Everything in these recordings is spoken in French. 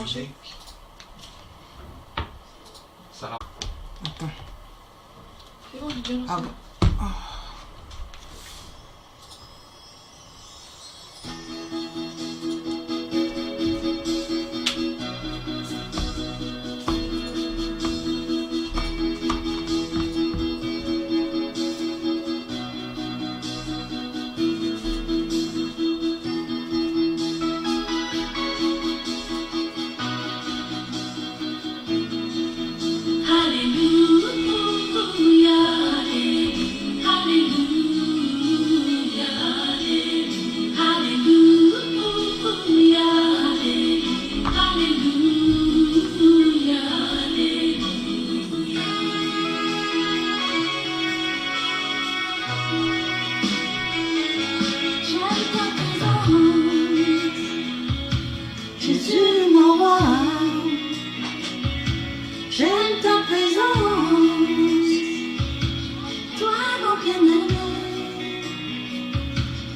manger. Sarah. Attends. C'est bon, j'ai déjà lancé. Ah bon. Oh. Jésus mon roi, j'aime ta présence, toi mon bien-aimé,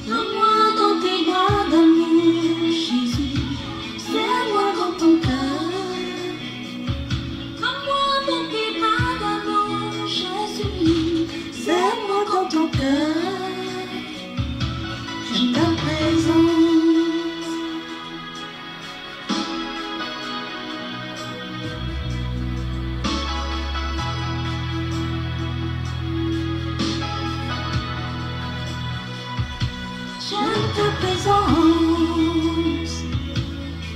prends-moi dans tes bras d'amour, Jésus, serre-moi dans ton cœur, prends-moi dans tes bras d'amour, Jésus, serre-moi dans ton cœur, j'aime ta présence. J'aime ta présence,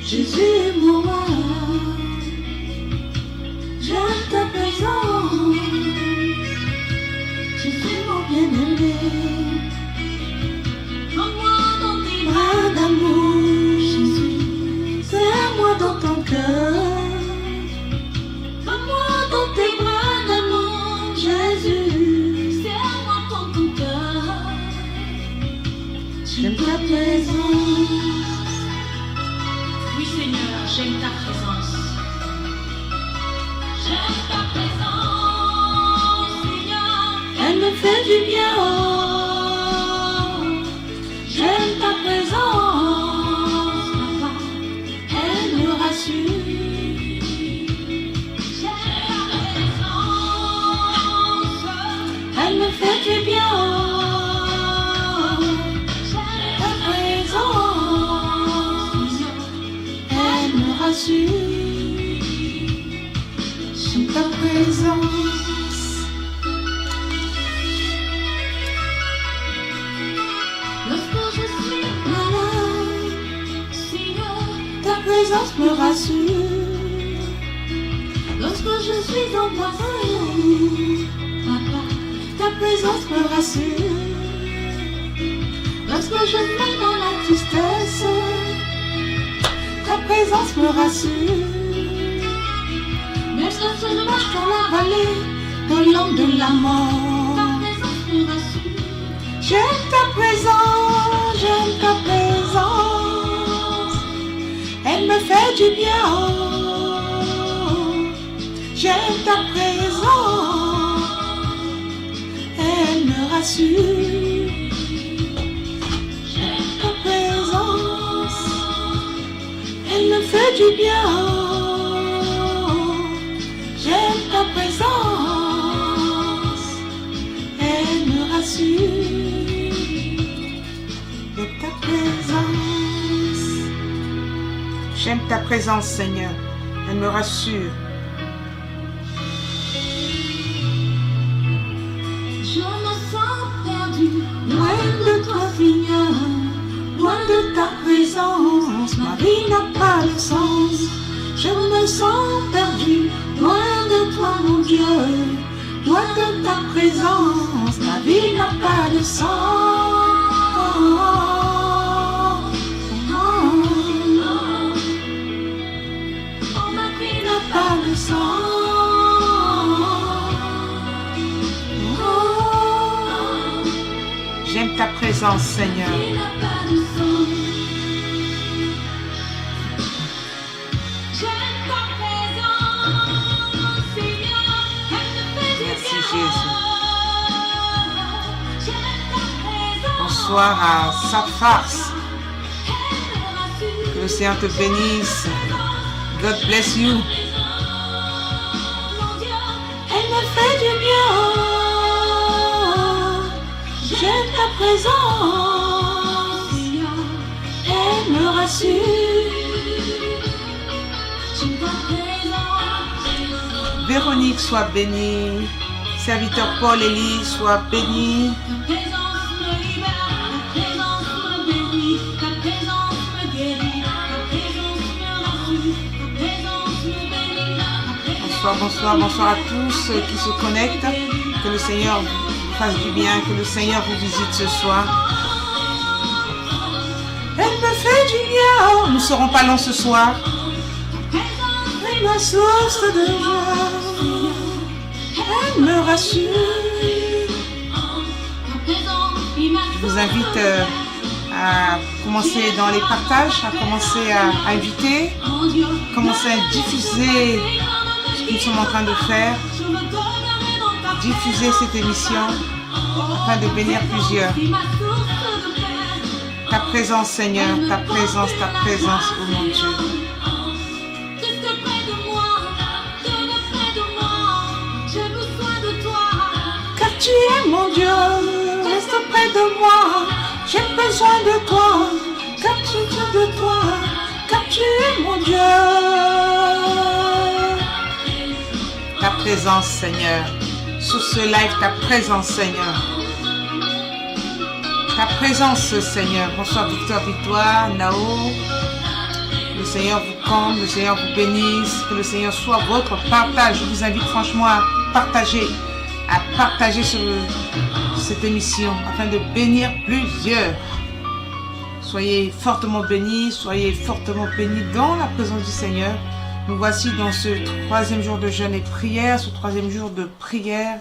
Jésus mon roi. J'aime ta présence, Jésus mon bien-aimé. Prends-moi dans tes bras d'amour, Jésus. Serre-moi dans ton cœur. Prends-moi dans tes bras d'amour, Jésus. Serre-moi dans ton cœur. J'aime ta présence. Oui Seigneur, j'aime ta présence. J'aime ta présence, Seigneur. Elle me fait du bien. Oh. J'aime ta présence, Papa. Elle me rassure. J'aime ta présence. Elle me fait du bien. Oh. J'aime ta présence. Lorsque je suis malade, Seigneur, ta présence me rassure. Lorsque je suis angoissée, Papa, ta présence me rassure. Lorsque je suis dans la tristesse, ta présence me rassure. Même si je marche dans la vallée, dans l'ombre de la mort, ta présence me rassure. J'aime ta présence, j'aime ta présence. Elle me fait du bien. Oh. J'aime ta présence. Elle me rassure. J'aime ta présence. Elle me fait du bien. J'aime ta présence. Elle me rassure. De ta présence. J'aime ta présence, Seigneur. Elle me rassure. Je me sens perdu, loin de toi, Seigneur. Loin de ta présence, ma vie n'a pas de sens. Je me sens perdu, loin de toi, mon Dieu. Loin de ta présence, ma vie n'a pas de sens. Ma vie n'a pas de sens. J'aime ta présence, Seigneur. Ma vie n'a pas de sens. J'aime ta présence, Seigneur. Elle me fait du Merci, bien. Jésus. J'aime ta présence. Bonsoir à sa face. Elle me rassure. Que le Seigneur te bénisse, God bless you. Elle me fait du bien. J'aime ta présence. Elle me rassure. J'aime ta présence. Véronique, sois bénie. Serviteur Paul Élie, sois béni. Ta présence me libère. Ta présence me bénit. Ta présence me guérit. Ta présence me rassure. Ta présence me bénit. Bonsoir, bonsoir, bonsoir à tous ceux qui se connectent. Que le Seigneur vous fasse du bien, que le Seigneur vous visite ce soir. Elle me fait du bien. Nous ne serons pas longs ce soir. Elle ma source de joie. Elle me rassure. Je vous invite à commencer dans les partages, à commencer à inviter, commencer à diffuser ce que nous sommes en train de faire, diffuser cette émission afin de bénir plusieurs. Ta présence, Seigneur, ta présence, oh mon Dieu. Car tu es mon Dieu, reste près de moi. J'ai besoin de toi, car tu es de toi, car tu es mon Dieu. Ta présence, Seigneur. Sur ce live, ta présence, Seigneur. Ta présence, Seigneur. Bonsoir, Victoire, Nao. Le Seigneur vous comble, le Seigneur vous bénisse. Que le Seigneur soit votre partage. Je vous invite franchement à partager cette émission afin de bénir plusieurs. Soyez fortement bénis dans la présence du Seigneur. Nous voici dans ce 3e jour de jeûne et prière, ce 3e jour de prière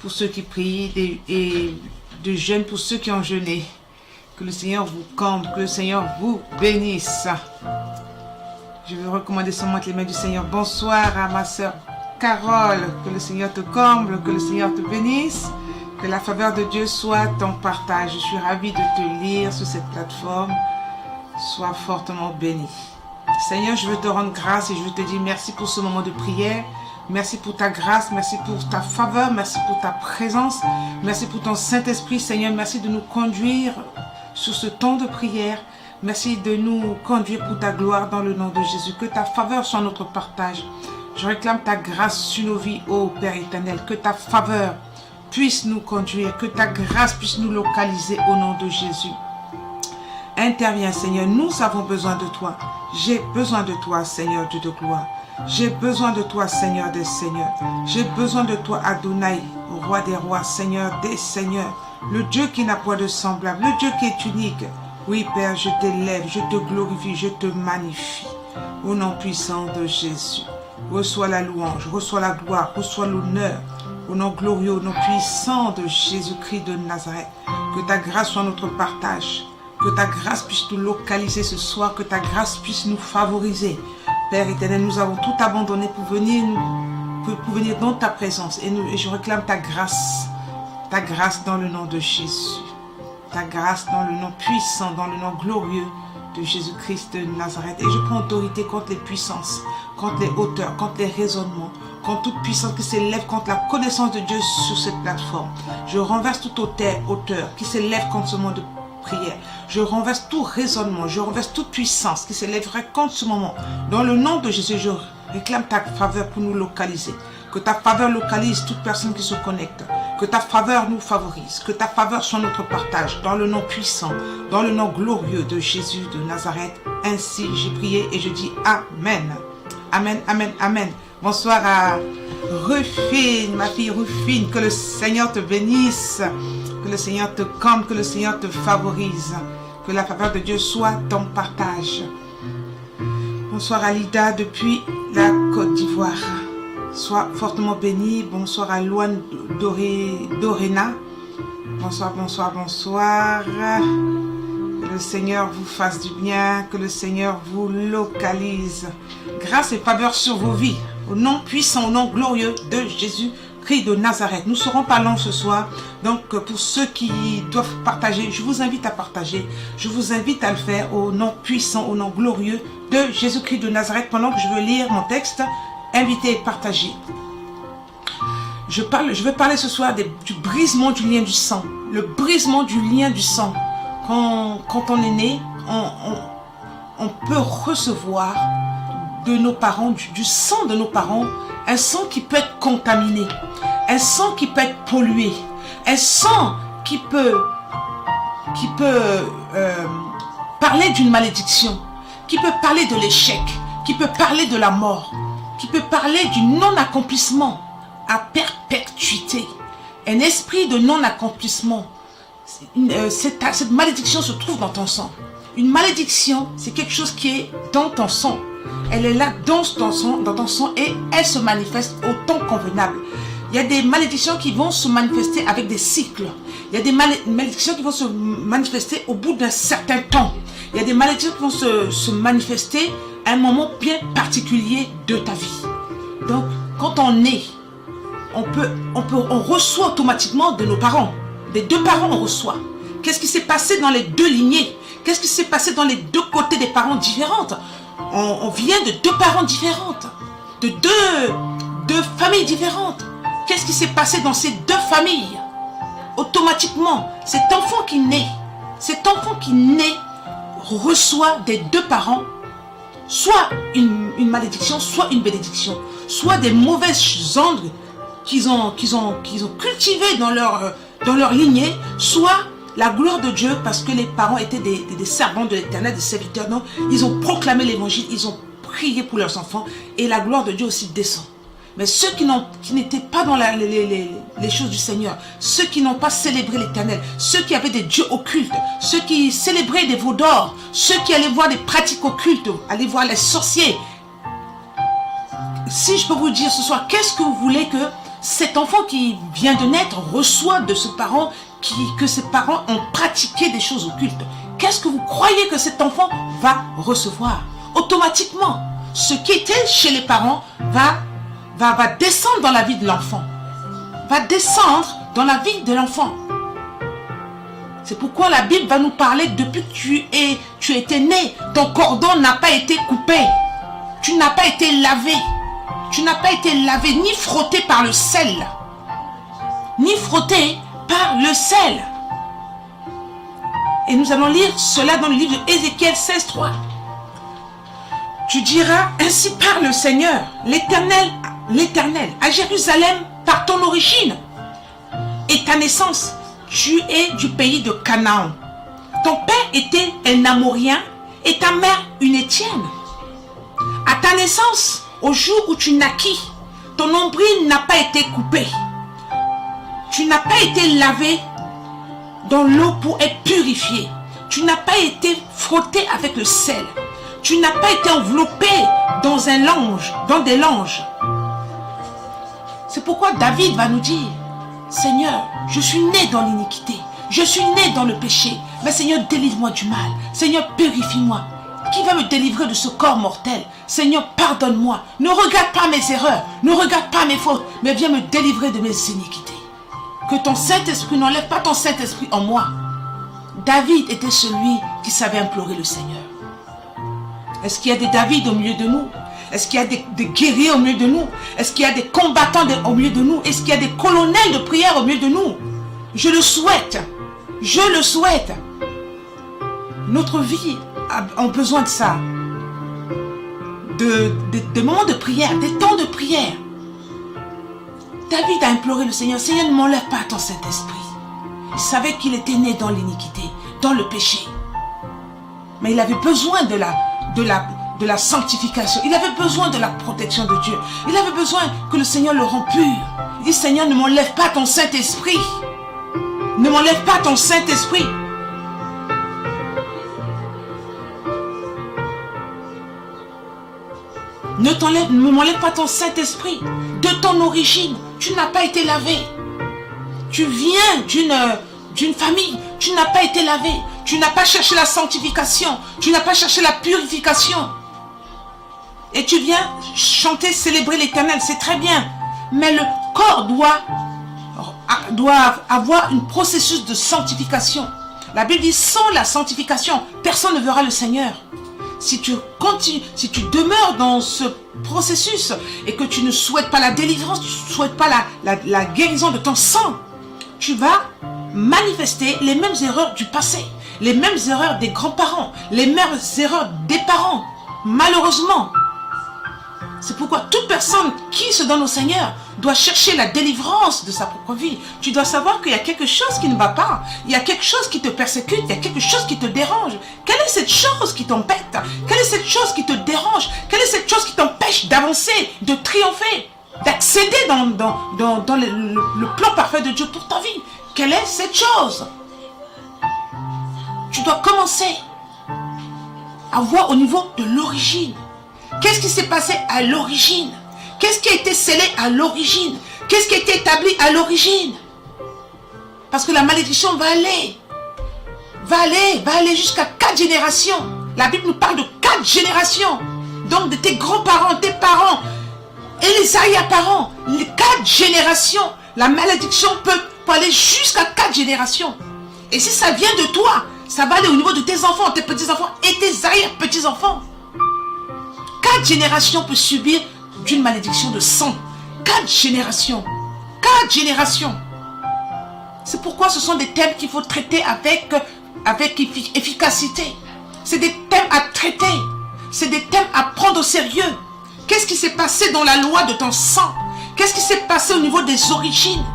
pour ceux qui prient et de jeûne pour ceux qui ont jeûné. Que le Seigneur vous comble, que le Seigneur vous bénisse. Je veux recommander seulement entre les mains du Seigneur. Bonsoir à ma sœur Carole, que le Seigneur te comble, que le Seigneur te bénisse, que la faveur de Dieu soit ton partage. Je suis ravie de te lire sur cette plateforme. Sois fortement béni. Seigneur, je veux te rendre grâce et je veux te dire merci pour ce moment de prière. Merci pour ta grâce, merci pour ta faveur, merci pour ta présence, merci pour ton Saint-Esprit. Seigneur, merci de nous conduire sur ce temps de prière. Merci de nous conduire pour ta gloire dans le nom de Jésus. Que ta faveur soit notre partage. Je réclame ta grâce sur nos vies, ô Père éternel. Que ta faveur puisse nous conduire, que ta grâce puisse nous localiser au nom de Jésus. Interviens, Seigneur, nous avons besoin de toi. J'ai besoin de toi, Seigneur Dieu de gloire. J'ai besoin de toi, Seigneur des seigneurs. J'ai besoin de toi, Adonai, roi des rois, Seigneur des seigneurs. Le Dieu qui n'a point de semblable, le Dieu qui est unique. Oui, Père, je t'élève, je te glorifie, je te magnifie. Au nom puissant de Jésus. Reçois la louange, reçois la gloire, reçois l'honneur. Au nom glorieux, au nom puissant de Jésus-Christ de Nazareth. Que ta grâce soit notre partage. Que ta grâce puisse nous localiser ce soir. Que ta grâce puisse nous favoriser. Père éternel, nous avons tout abandonné pour venir dans ta présence. Et je réclame ta grâce. Ta grâce dans le nom de Jésus. Ta grâce dans le nom puissant, dans le nom glorieux de Jésus-Christ de Nazareth. Et je prends autorité contre les puissances, contre les hauteurs, contre les raisonnements, contre toute puissance qui s'élève contre la connaissance de Dieu sur cette plateforme. Je renverse toute hauteur qui s'élève contre ce moment de prière. Je renverse tout raisonnement, je renverse toute puissance qui s'élèverait contre ce moment. Dans le nom de Jésus, je réclame ta faveur pour nous localiser. Que ta faveur localise toute personne qui se connecte. Que ta faveur nous favorise. Que ta faveur soit notre partage. Dans le nom puissant, dans le nom glorieux de Jésus de Nazareth. Ainsi j'ai prié et je dis Amen. Amen, Amen, Amen. Bonsoir à Rufine, ma fille Rufine. Que le Seigneur te bénisse. Que le Seigneur te comble. Que le Seigneur te favorise. Que la faveur de Dieu soit ton partage. Bonsoir à Lida depuis la Côte d'Ivoire. Sois fortement béni. Bonsoir à Loane Dorena. Bonsoir, bonsoir, bonsoir. Que le Seigneur vous fasse du bien. Que le Seigneur vous localise. Grâce et faveur sur vos vies. Au nom puissant, au nom glorieux de Jésus Jésus-Christ de Nazareth. Nous serons parlant ce soir. Donc, pour ceux qui doivent partager, je vous invite à partager. Je vous invite à le faire au nom puissant, au nom glorieux de Jésus-Christ de Nazareth. Pendant que je veux lire mon texte, invitez et partagez. Je vais parler ce soir du brisement du lien du sang. Le brisement du lien du sang. Quand on est né, on peut recevoir de nos parents, du sang de nos parents, un sang qui peut être contaminé, un sang qui peut être pollué, un sang qui peut parler d'une malédiction, qui peut parler de l'échec, qui peut parler de la mort, qui peut parler du non-accomplissement à perpétuité. Un esprit de non-accomplissement, cette malédiction se trouve dans ton sang. Une malédiction, c'est quelque chose qui est dans ton sang. Elle est là dans ton sang et elle se manifeste au temps convenable. Il y a des malédictions qui vont se manifester avec des cycles. Il y a des malédictions qui vont se manifester au bout d'un certain temps. Il y a des malédictions qui vont se manifester à un moment bien particulier de ta vie. Donc, quand on est, on reçoit automatiquement de nos parents. Des deux parents, on reçoit. Qu'est-ce qui s'est passé dans les deux lignées? Qu'est-ce qui s'est passé dans les deux côtés des parents différentes? On vient de deux parents différentes, de deux familles différentes. Qu'est-ce qui s'est passé dans ces deux familles? Automatiquement, cet enfant qui naît reçoit des deux parents soit une malédiction, soit une bénédiction, soit des mauvaises ondes qu'ils ont cultivées dans leur lignée, soit la gloire de Dieu, parce que les parents étaient des servants de l'Éternel, des serviteurs. Donc, ils ont proclamé l'évangile, ils ont prié pour leurs enfants, et la gloire de Dieu aussi descend. Mais ceux qui n'étaient pas dans les choses du Seigneur, ceux qui n'ont pas célébré l'Éternel, ceux qui avaient des dieux occultes, ceux qui célébraient des veaux d'or, ceux qui allaient voir des pratiques occultes, allaient voir les sorciers. Si je peux vous dire ce soir, qu'est-ce que vous voulez que cet enfant qui vient de naître reçoit de ce parent, que ses parents ont pratiqué des choses occultes? Qu'est-ce que vous croyez que cet enfant va recevoir? Automatiquement, ce qui était chez les parents va descendre dans la vie de l'enfant. Va descendre dans la vie de l'enfant. C'est pourquoi la Bible va nous parler depuis que tu étais né, ton cordon n'a pas été coupé. Tu n'as pas été lavé. Tu n'as pas été lavé ni frotté par le sel. Ni frotté par le sel. Et nous allons lire cela dans le livre d'Ézéchiel 16:3. Tu diras, ainsi parle le Seigneur, l'Éternel, à Jérusalem par ton origine et ta naissance, tu es du pays de Canaan. Ton père était un Amorien et ta mère une Étienne. À ta naissance, au jour où tu naquis, ton nombril n'a pas été coupé. Tu n'as pas été lavé dans l'eau pour être purifié. Tu n'as pas été frotté avec le sel. Tu n'as pas été enveloppé dans des langes. C'est pourquoi David va nous dire, Seigneur, je suis né dans l'iniquité. Je suis né dans le péché. Mais Seigneur, délivre-moi du mal. Seigneur, purifie-moi. Qui va me délivrer de ce corps mortel? Seigneur, pardonne-moi. Ne regarde pas mes erreurs. Ne regarde pas mes fautes. Mais viens me délivrer de mes iniquités. Que ton Saint-Esprit n'enlève pas ton Saint-Esprit en moi. David était celui qui savait implorer le Seigneur. Est-ce qu'il y a des David au milieu de nous? Est-ce qu'il y a des guerriers au milieu de nous? Est-ce qu'il y a des combattants au milieu de nous? Est-ce qu'il y a des colonels de prière au milieu de nous? Je le souhaite. Je le souhaite. Notre vie a besoin de ça. Des moments de prière, des temps de prière. David a imploré le Seigneur, Seigneur, ne m'enlève pas ton Saint-Esprit. Il savait qu'il était né dans l'iniquité, dans le péché. Mais il avait besoin de la sanctification. Il avait besoin de la protection de Dieu. Il avait besoin que le Seigneur le rende pur. Il dit, Seigneur, ne m'enlève pas ton Saint-Esprit. Ne m'enlève pas ton Saint-Esprit. Ne m'enlève pas ton Saint-Esprit. De ton origine, tu n'as pas été lavé. Tu viens d'une famille, tu n'as pas été lavé. Tu n'as pas cherché la sanctification. Tu n'as pas cherché la purification. Et tu viens chanter, célébrer l'Éternel, c'est très bien. Mais le corps doit avoir un processus de sanctification. La Bible dit, sans la sanctification, personne ne verra le Seigneur. Si tu continues, si tu demeures dans ce processus et que tu ne souhaites pas la délivrance, tu ne souhaites pas la guérison de ton sang, tu vas manifester les mêmes erreurs du passé, les mêmes erreurs des grands-parents, les mêmes erreurs des parents. Malheureusement, c'est pourquoi toute personne qui se donne au Seigneur doit chercher la délivrance de sa propre vie. Tu dois savoir qu'il y a quelque chose qui ne va pas. Il y a quelque chose qui te persécute. Il y a quelque chose qui te dérange. Quelle est cette chose qui t'embête? Quelle est cette chose qui te dérange? Quelle est cette chose qui t'empêche d'avancer, de triompher, d'accéder dans le plan parfait de Dieu pour ta vie? Quelle est cette chose? Tu dois commencer à voir au niveau de l'origine. Qu'est-ce qui s'est passé à l'origine? Qu'est-ce qui a été scellé à l'origine? Qu'est-ce qui a été établi à l'origine? Parce que la malédiction va aller jusqu'à 4 générations. La Bible nous parle de 4 générations. Donc de tes grands-parents, tes parents et les arrière-parents. Les 4 générations. La malédiction peut aller jusqu'à 4 générations. Et si ça vient de toi, ça va aller au niveau de tes enfants, tes petits-enfants et tes arrière-petits-enfants. 4 générations peuvent subir d'une malédiction de sang. 4 générations. 4 générations. C'est pourquoi ce sont des thèmes qu'il faut traiter avec efficacité. C'est des thèmes à traiter. C'est des thèmes à prendre au sérieux. Qu'est-ce qui s'est passé dans la loi de ton sang? Qu'est-ce qui s'est passé au niveau des origines?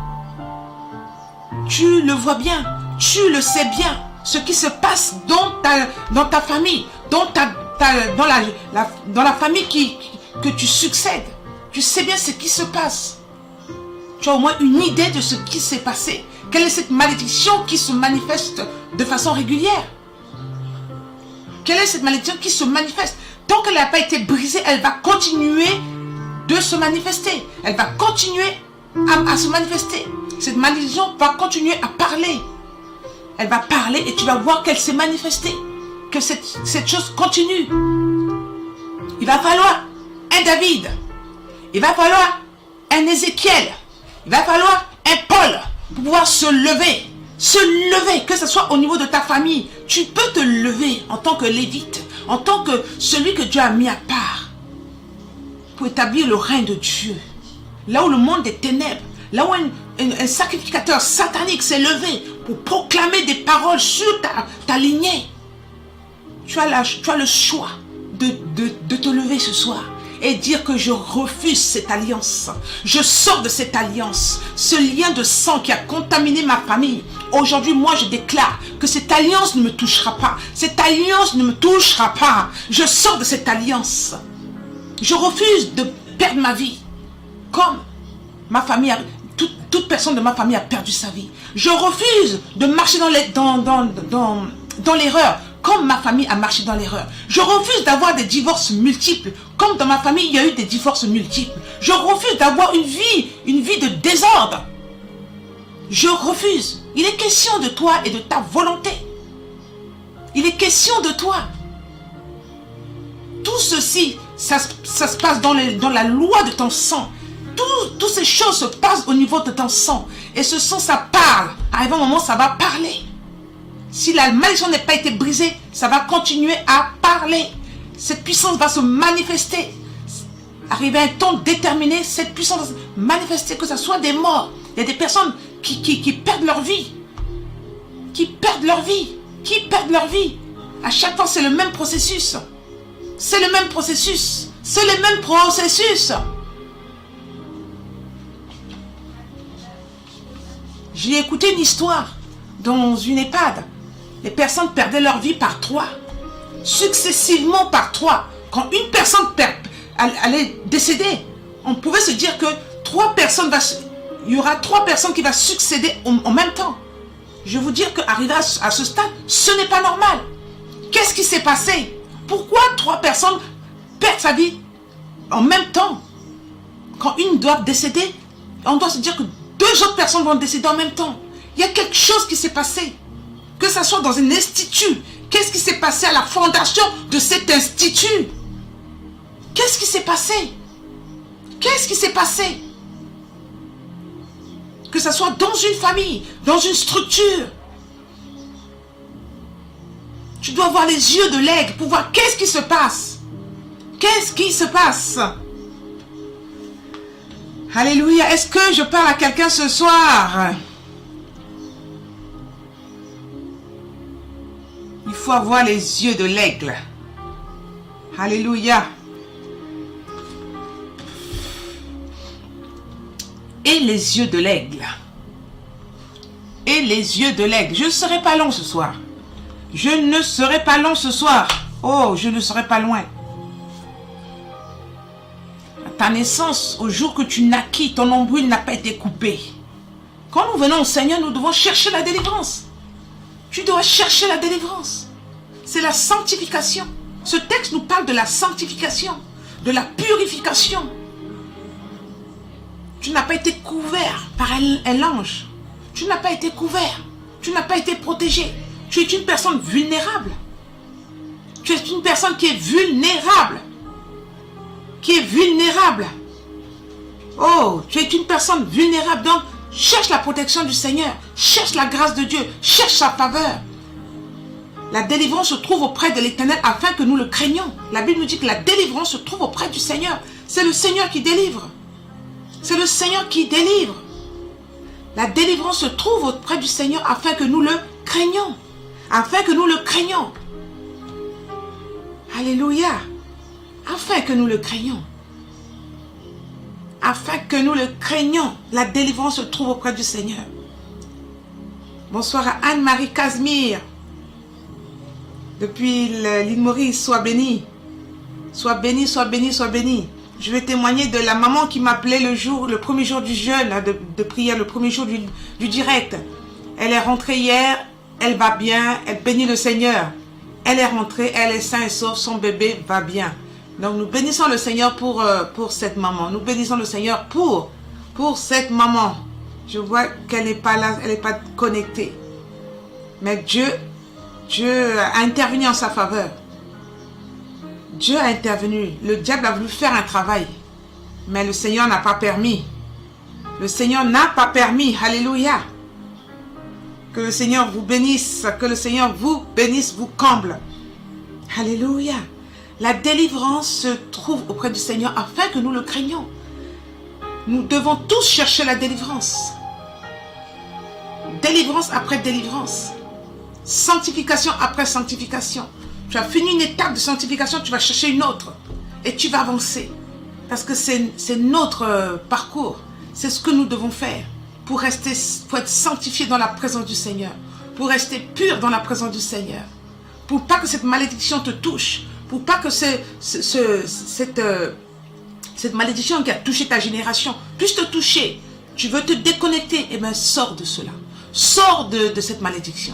Tu le vois bien. Tu le sais bien. Ce qui se passe dans ta famille. Dans la famille que tu succèdes. Tu sais bien ce qui se passe. Tu as au moins une idée de ce qui s'est passé. Quelle est cette malédiction qui se manifeste de façon régulière? Quelle est cette malédiction qui se manifeste? Tant qu'elle n'a pas été brisée, elle va continuer de se manifester. Elle va continuer à se manifester. Cette malédiction va continuer à parler. Elle va parler et tu vas voir qu'elle s'est manifestée. Que cette chose continue. Il va falloir un David. Il va falloir un Ézéchiel. Il va falloir un Paul pour pouvoir se lever. Se lever, que ce soit au niveau de ta famille. Tu peux te lever en tant que lévite, en tant que celui que Dieu a mis à part pour établir le règne de Dieu. Là où le monde des ténèbres, là où un sacrificateur satanique s'est levé pour proclamer des paroles sur ta lignée. Tu as le choix de te lever ce soir et dire que je refuse cette alliance. Je sors de cette alliance. Ce lien de sang qui a contaminé ma famille. Aujourd'hui, moi, je déclare que cette alliance ne me touchera pas. Cette alliance ne me touchera pas. Je sors de cette alliance. Je refuse de perdre ma vie. Comme ma famille, toute personne de ma famille a perdu sa vie. Je refuse de marcher dans l'erreur. Comme ma famille a marché dans l'erreur. Je refuse d'avoir des divorces multiples. Comme dans ma famille, il y a eu des divorces multiples. Je refuse d'avoir une vie de désordre. Je refuse. Il est question de toi et de ta volonté. Il est question de toi. Tout ceci, ça se passe dans la loi de ton sang. Toutes ces choses se passent au niveau de ton sang. Et ce sang, ça parle. Arrivé un moment, ça va parler. Si la malédiction n'a pas été brisée, ça va continuer à parler. Cette puissance va se manifester. Arrivé à un temps déterminé, cette puissance va se manifester, que ce soit des morts. Il y a des personnes qui perdent leur vie. Qui perdent leur vie. À chaque fois, c'est le même processus. C'est le même processus. J'ai écouté une histoire dans une EHPAD. Les personnes perdaient leur vie par 3. Successivement par 3. Quand une personne allait décéder, on pouvait se dire que il y aura 3 personnes qui vont succéder en même temps. Je vais vous dire qu'arrivé à ce stade, ce n'est pas normal. Qu'est-ce qui s'est passé? Pourquoi 3 personnes perdent sa vie en même temps? Quand une doit décéder, on doit se dire que 2 autres personnes vont décéder en même temps. Il y a quelque chose qui s'est passé. Que ce soit dans un institut. Qu'est-ce qui s'est passé à la fondation de cet institut? Qu'est-ce qui s'est passé? Que ce soit dans une famille, dans une structure. Tu dois avoir les yeux de l'aigle pour voir qu'est-ce qui se passe. Qu'est-ce qui se passe? Alléluia. Est-ce que je parle à quelqu'un ce soir? Il faut avoir les yeux de l'aigle. Alléluia. Et les yeux de l'aigle. Et les yeux de l'aigle. Je ne serai pas long ce soir. Je ne serai pas long ce soir. Oh, je ne serai pas loin. À ta naissance, au jour que tu naquis, ton nombril n'a pas été coupé. Quand nous venons au Seigneur, nous devons chercher la délivrance. Tu dois chercher la délivrance. C'est la sanctification. Ce texte nous parle de la sanctification, de la purification. Tu n'as pas été couvert par un ange. Tu n'as pas été couvert. Tu n'as pas été protégé. Tu es une personne vulnérable. Tu es une personne qui est vulnérable. Qui est vulnérable. Oh, tu es une personne vulnérable. Donc, cherche la protection du Seigneur. Cherche la grâce de Dieu. Cherche sa faveur. La délivrance se trouve auprès de l'Éternel afin que nous le craignions. La Bible nous dit que la délivrance se trouve auprès du Seigneur. C'est le Seigneur qui délivre. C'est le Seigneur qui délivre. La délivrance se trouve auprès du Seigneur afin que nous le craignions. Afin que nous le craignions. Alléluia. Afin que nous le craignions. Afin que nous le craignions. La délivrance se trouve auprès du Seigneur. Bonsoir à Anne-Marie Casimir. Depuis l'île Maurice, sois bénie. Sois bénie, sois bénie, sois bénie. Je vais témoigner de la maman qui m'appelait le premier jour du jeûne, de prière, le premier jour du direct. Elle est rentrée hier, elle va bien, elle bénit le Seigneur. Elle est rentrée, elle est saine et sauve, son bébé va bien. Donc nous bénissons le Seigneur pour cette maman. Nous bénissons le Seigneur pour cette maman. Je vois qu'elle n'est pas là, elle n'est pas connectée. Mais Dieu a intervenu en sa faveur. Dieu a intervenu. Le diable a voulu faire un travail. Mais le Seigneur n'a pas permis. Le Seigneur n'a pas permis. Alléluia. Que le Seigneur vous bénisse. Que le Seigneur vous bénisse, vous comble. Alléluia. La délivrance se trouve auprès du Seigneur afin que nous le craignions. Nous devons tous chercher la délivrance. Délivrance après délivrance. Sanctification après sanctification. Tu as fini une étape de sanctification, tu vas chercher une autre. Et tu vas avancer. Parce que c'est notre parcours. C'est ce que nous devons faire. Pour être sanctifié dans la présence du Seigneur. Pour rester pur dans la présence du Seigneur. Pour pas que cette malédiction te touche. Pour pas que cette malédiction qui a touché ta génération puisse te toucher. Tu veux te déconnecter. Eh bien, sors de cela. Sors de cette malédiction.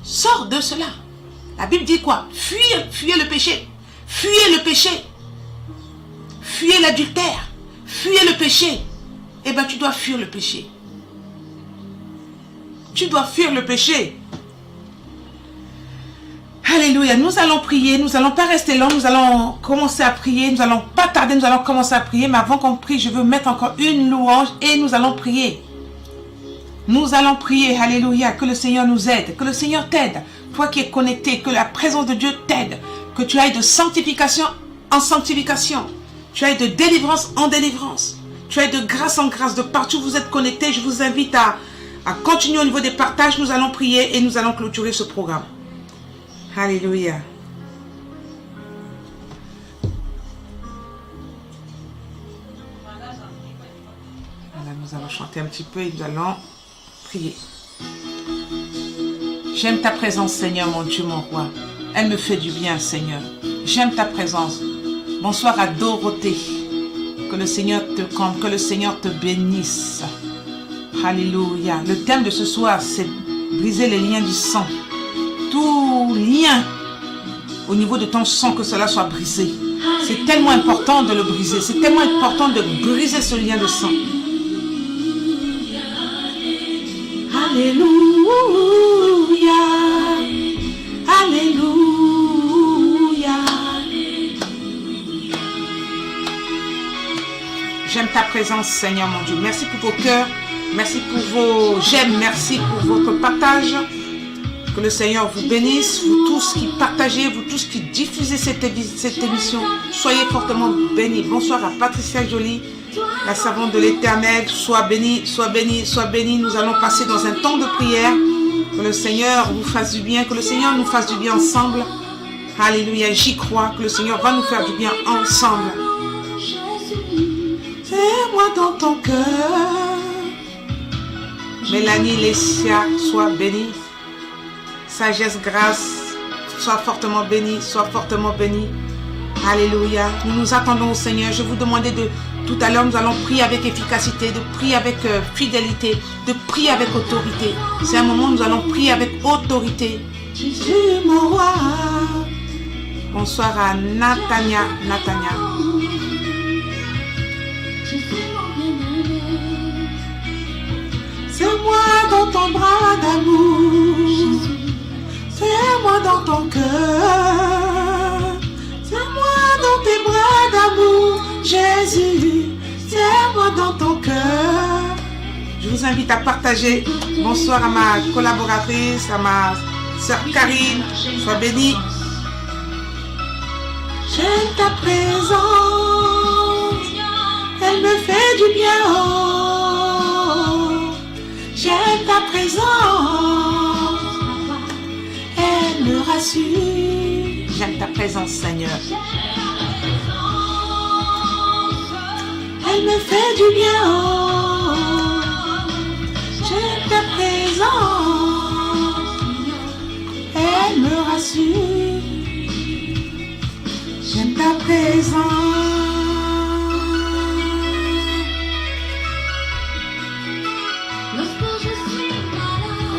Sors de cela. La Bible dit quoi? Fuyez le péché. Fuyez le péché. Fuyez l'adultère. Fuyez le péché. Eh bien, tu dois fuir le péché. Tu dois fuir le péché. Alléluia. Nous allons prier. Nous n'allons pas rester long. Nous allons commencer à prier. Nous n'allons pas tarder. Nous allons commencer à prier. Mais avant qu'on prie, je veux mettre encore une louange et nous allons prier. Nous allons prier. Alléluia. Que le Seigneur nous aide. Que le Seigneur t'aide. Toi qui es connecté, que la présence de Dieu t'aide. Que tu ailles de sanctification en sanctification. Tu ailles de délivrance en délivrance. Tu ailles de grâce en grâce. De partout où vous êtes connectés, je vous invite à continuer au niveau des partages. Nous allons prier et nous allons clôturer ce programme. Alléluia. Voilà, nous allons chanter un petit peu et nous allons prier. J'aime ta présence, Seigneur, mon Dieu, mon roi. Elle me fait du bien, Seigneur. J'aime ta présence. Bonsoir à Dorothée. Que le Seigneur te comble, que le Seigneur te bénisse. Alléluia. Le thème de ce soir, c'est briser les liens du sang. Tout lien au niveau de ton sang, que cela soit brisé. C'est tellement important de le briser. C'est tellement important de briser ce lien de sang. Alléluia. Alléluia. J'aime ta présence, Seigneur mon Dieu. Merci pour vos cœurs Merci pour vos j'aime. Merci pour votre partage. Que le Seigneur vous bénisse. Vous tous qui partagez, vous tous qui diffusez cette émission. Soyez fortement bénis. Bonsoir à Patricia Joly, la servante de l'Éternel. Sois bénie, sois bénie, sois bénie. Nous allons passer dans un temps de prière. Que le Seigneur vous fasse du bien. Que le Seigneur nous fasse du bien ensemble. Alléluia, j'y crois que le Seigneur va nous faire du bien ensemble. C'est-moi dans ton cœur. Mélanie Lessia, sois bénie. Sagesse, grâce, sois fortement bénie, sois fortement bénie. Alléluia. Nous nous attendons au Seigneur. Je vous demandais de tout à l'heure, nous allons prier avec efficacité, de prier avec fidélité, de prier avec autorité. C'est un moment où nous allons prier avec autorité. Jésus, mon roi. Bonsoir à Natania. C'est moi dans ton bras d'amour. C'est moi dans ton cœur. C'est moi dans tes bras d'amour. Jésus, c'est moi dans ton cœur. Je vous invite à partager. Bonsoir à ma collaboratrice, à ma sœur Karine. Sois bénie. J'aime ta présence. Elle me fait du bien. Oh. J'aime ta présence. Elle me rassure. J'aime ta présence, Seigneur. Elle me fait du bien. Oh. J'aime ta présence. Elle me rassure. J'aime ta présence.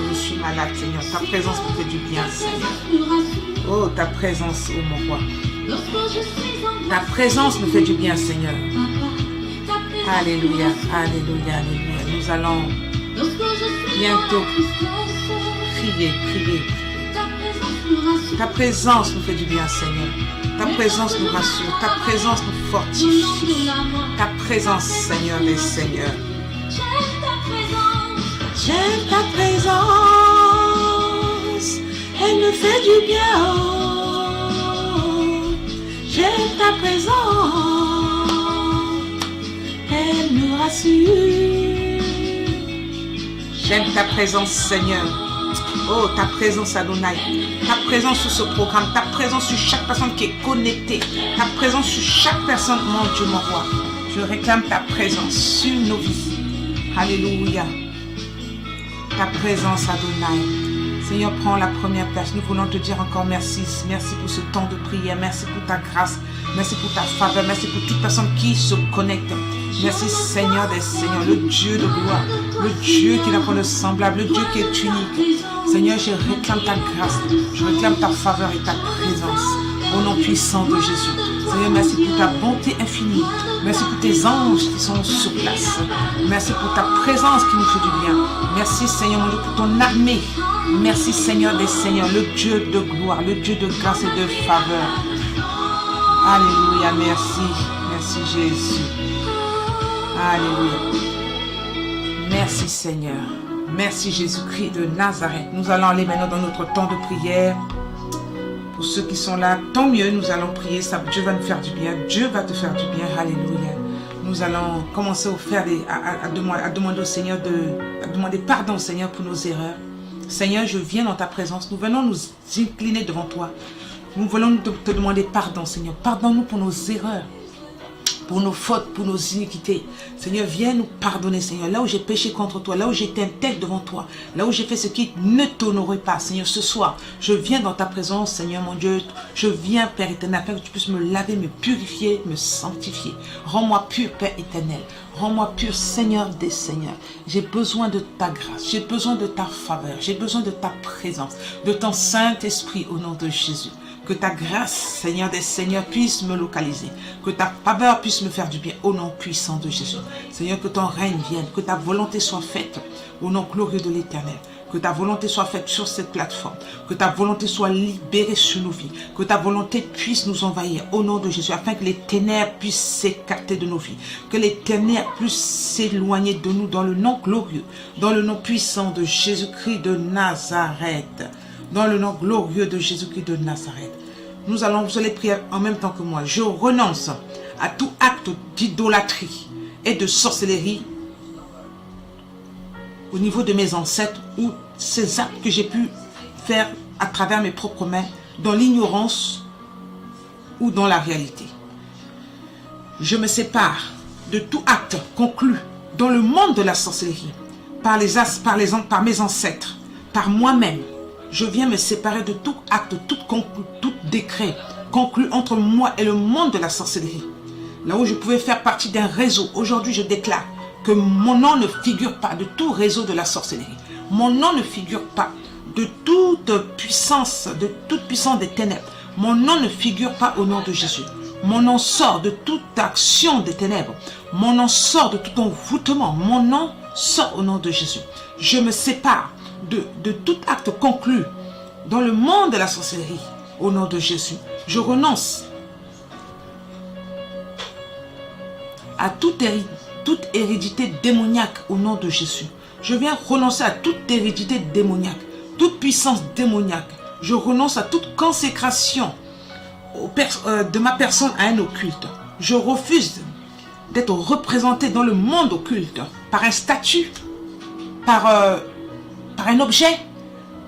Je suis malade, Seigneur. Ta présence me fait du bien, Seigneur. Oh, ta présence, oh mon roi. Ta présence me fait du bien, Seigneur. Alléluia, alléluia, alléluia. Nous allons bientôt prier. Ta présence nous fait du bien, Seigneur. Ta présence nous rassure. Ta présence nous fortifie. Ta présence, Seigneur des Seigneurs. J'aime ta présence. Elle me fait du bien. Oh. J'aime ta présence. Elle me rassure. J'aime ta présence, Seigneur. Oh, ta présence, Adonai. Ta présence sur ce programme. Ta présence sur chaque personne qui est connectée. Ta présence sur chaque personne, mon Dieu, mon roi. Je réclame ta présence sur nos vies. Alléluia. Ta présence, Adonai. Seigneur, prends la première place. Nous voulons te dire encore merci. Merci pour ce temps de prière. Merci pour ta grâce. Merci pour ta faveur. Merci pour toute personne qui se connecte. Merci, Seigneur des Seigneurs, le Dieu de gloire, le Dieu qui n'a pas de semblable, le Dieu qui est unique. Seigneur, je réclame ta grâce. Je réclame ta faveur et ta présence. Au nom puissant de Jésus. Seigneur, merci pour ta bonté infinie. Merci pour tes anges qui sont sur place. Merci pour ta présence qui nous fait du bien. Merci, Seigneur, mon Dieu, pour ton armée. Merci, Seigneur des Seigneurs, le Dieu de gloire, le Dieu de grâce et de faveur. Alléluia, merci. Merci, Jésus. Alléluia. Merci, Seigneur. Merci, Jésus-Christ de Nazareth. Nous allons aller maintenant dans notre temps de prière. Pour ceux qui sont là, tant mieux, nous allons prier. Ça, Dieu va nous faire du bien. Dieu va te faire du bien. Alléluia. Nous allons commencer à demander au Seigneur à demander pardon au Seigneur pour nos erreurs. Seigneur, je viens dans ta présence. Nous venons nous incliner devant toi. Nous voulons te demander pardon, Seigneur. Pardonne-nous pour nos erreurs, pour nos fautes, pour nos iniquités. Seigneur, viens nous pardonner, Seigneur. Là où j'ai péché contre toi, là où j'ai été intègre devant toi, là où j'ai fait ce qui ne t'honorait pas, Seigneur, ce soir, je viens dans ta présence, Seigneur, mon Dieu. Je viens, Père éternel, afin que tu puisses me laver, me purifier, me sanctifier. Rends-moi pur, Père éternel. Rends-moi pur, Seigneur des Seigneurs. J'ai besoin de ta grâce, j'ai besoin de ta faveur, j'ai besoin de ta présence, de ton Saint-Esprit au nom de Jésus. Que ta grâce, Seigneur des Seigneurs, puisse me localiser. Que ta faveur puisse me faire du bien au nom puissant de Jésus. Seigneur, que ton règne vienne, que ta volonté soit faite au nom glorieux de l'Éternel. Que ta volonté soit faite sur cette plateforme. Que ta volonté soit libérée sur nos vies. Que ta volonté puisse nous envahir au nom de Jésus, afin que les ténèbres puissent s'écarter de nos vies. Que les ténèbres puissent s'éloigner de nous dans le nom glorieux, dans le nom puissant de Jésus-Christ de Nazareth. Dans le nom glorieux de Jésus-Christ de Nazareth. Vous allez prier en même temps que moi. Je renonce à tout acte d'idolâtrie et de sorcellerie au niveau de mes ancêtres ou ces actes que j'ai pu faire à travers mes propres mains, dans l'ignorance ou dans la réalité. Je me sépare de tout acte conclu dans le monde de la sorcellerie, par mes ancêtres, par moi-même. Je viens me séparer de tout acte, tout décret conclu entre moi et le monde de la sorcellerie. Là où je pouvais faire partie d'un réseau, aujourd'hui je déclare que mon nom ne figure pas de tout réseau de la sorcellerie. Mon nom ne figure pas de toute puissance des ténèbres. Mon nom ne figure pas au nom de Jésus. Mon nom sort de toute action des ténèbres. Mon nom sort de tout envoûtement. Mon nom sort au nom de Jésus. Je me sépare de tout acte conclu dans le monde de la sorcellerie au nom de Jésus. Je renonce à toute hérédité démoniaque au nom de Jésus. Je viens renoncer à toute hérédité démoniaque, toute puissance démoniaque. Je renonce à toute consécration de ma personne à un occulte. Je refuse d'être représenté dans le monde occulte par un statut, par un objet,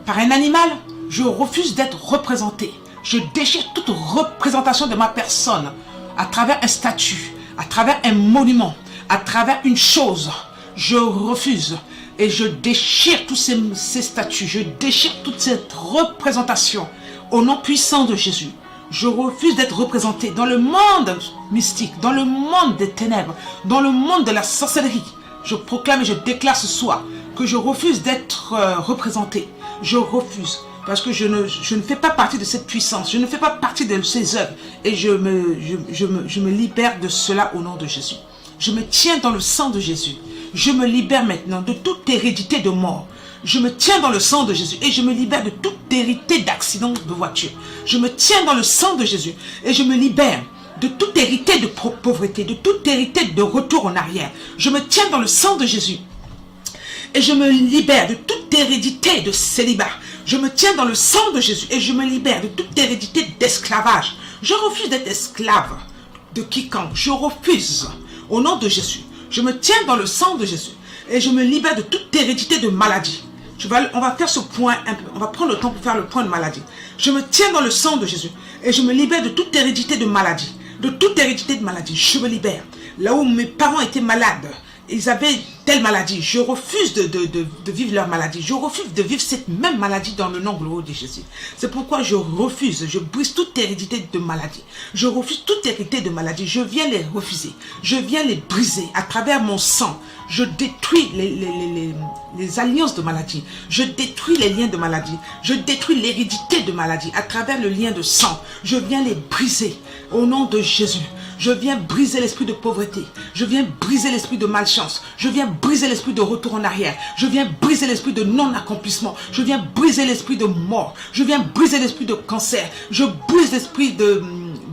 par un animal. Je refuse d'être représenté. Je déchire toute représentation de ma personne à travers un statut, à travers un monument, à travers une chose. Je refuse et je déchire tous ces statuts, je déchire toute cette représentation au nom puissant de Jésus. Je refuse d'être représenté dans le monde mystique, dans le monde des ténèbres, dans le monde de la sorcellerie. Je proclame et je déclare ce soir que je refuse d'être représenté. Je refuse parce que je ne fais pas partie de cette puissance, je ne fais pas partie de ces œuvres et je me libère de cela au nom de Jésus. Je me tiens dans le sang de Jésus. Je me libère maintenant de toute hérédité de mort. Je me tiens dans le sang de Jésus et je me libère de toute hérédité d'accident de voiture. Je me tiens dans le sang de Jésus et je me libère de toute hérédité de pauvreté, de toute hérédité de retour en arrière. Je me tiens dans le sang de Jésus et je me libère de toute hérédité de célibat. Je me tiens dans le sang de Jésus et je me libère de toute hérédité d'esclavage. Je refuse d'être esclave de quiconque. Je refuse au nom de Jésus. Je me tiens dans le sang de Jésus et je me libère de toute hérédité de maladie. On va faire ce point un peu. On va prendre le temps pour faire le point de maladie. Je me tiens dans le sang de Jésus et je me libère de toute hérédité de maladie. De toute hérédité de maladie, je me libère. Là où mes parents étaient malades, ils avaient telle maladie. Je refuse de vivre leur maladie. Je refuse de vivre cette même maladie dans le nom glorieux de Jésus. C'est pourquoi je refuse. Je brise toute hérédité de maladie. Je refuse toute hérédité de maladie. Je viens les refuser. Je viens les briser à travers mon sang. Je détruis les alliances de maladie. Je détruis les liens de maladie. Je détruis l'hérédité de maladie à travers le lien de sang. Je viens les briser au nom de Jésus. Je viens briser l'esprit de pauvreté. Je viens briser l'esprit de malchance. Je viens briser l'esprit de retour en arrière. Je viens briser l'esprit de non-accomplissement. Je viens briser l'esprit de mort. Je viens briser l'esprit de cancer. Je brise l'esprit de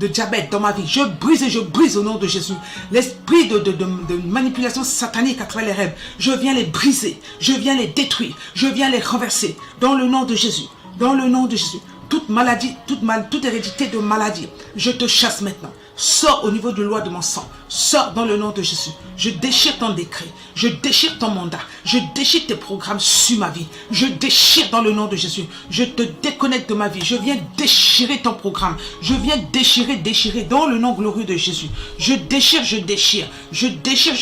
diabète dans ma vie. Je brise au nom de Jésus. L'esprit de manipulation satanique à travers les rêves. Je viens les briser. Je viens les détruire. Je viens les renverser. Dans le nom de Jésus. Dans le nom de Jésus. Toute maladie, toute hérédité de maladie, je te chasse maintenant. Sors au niveau de loi de mon sang. Sors dans le nom de Jésus. Je déchire ton décret. Je déchire ton mandat. Je déchire tes programmes sur ma vie. Je déchire dans le nom de Jésus. Je te déconnecte de ma vie. Je viens déchirer ton programme. Je viens déchirer dans le nom glorieux de Jésus. Je déchire. Je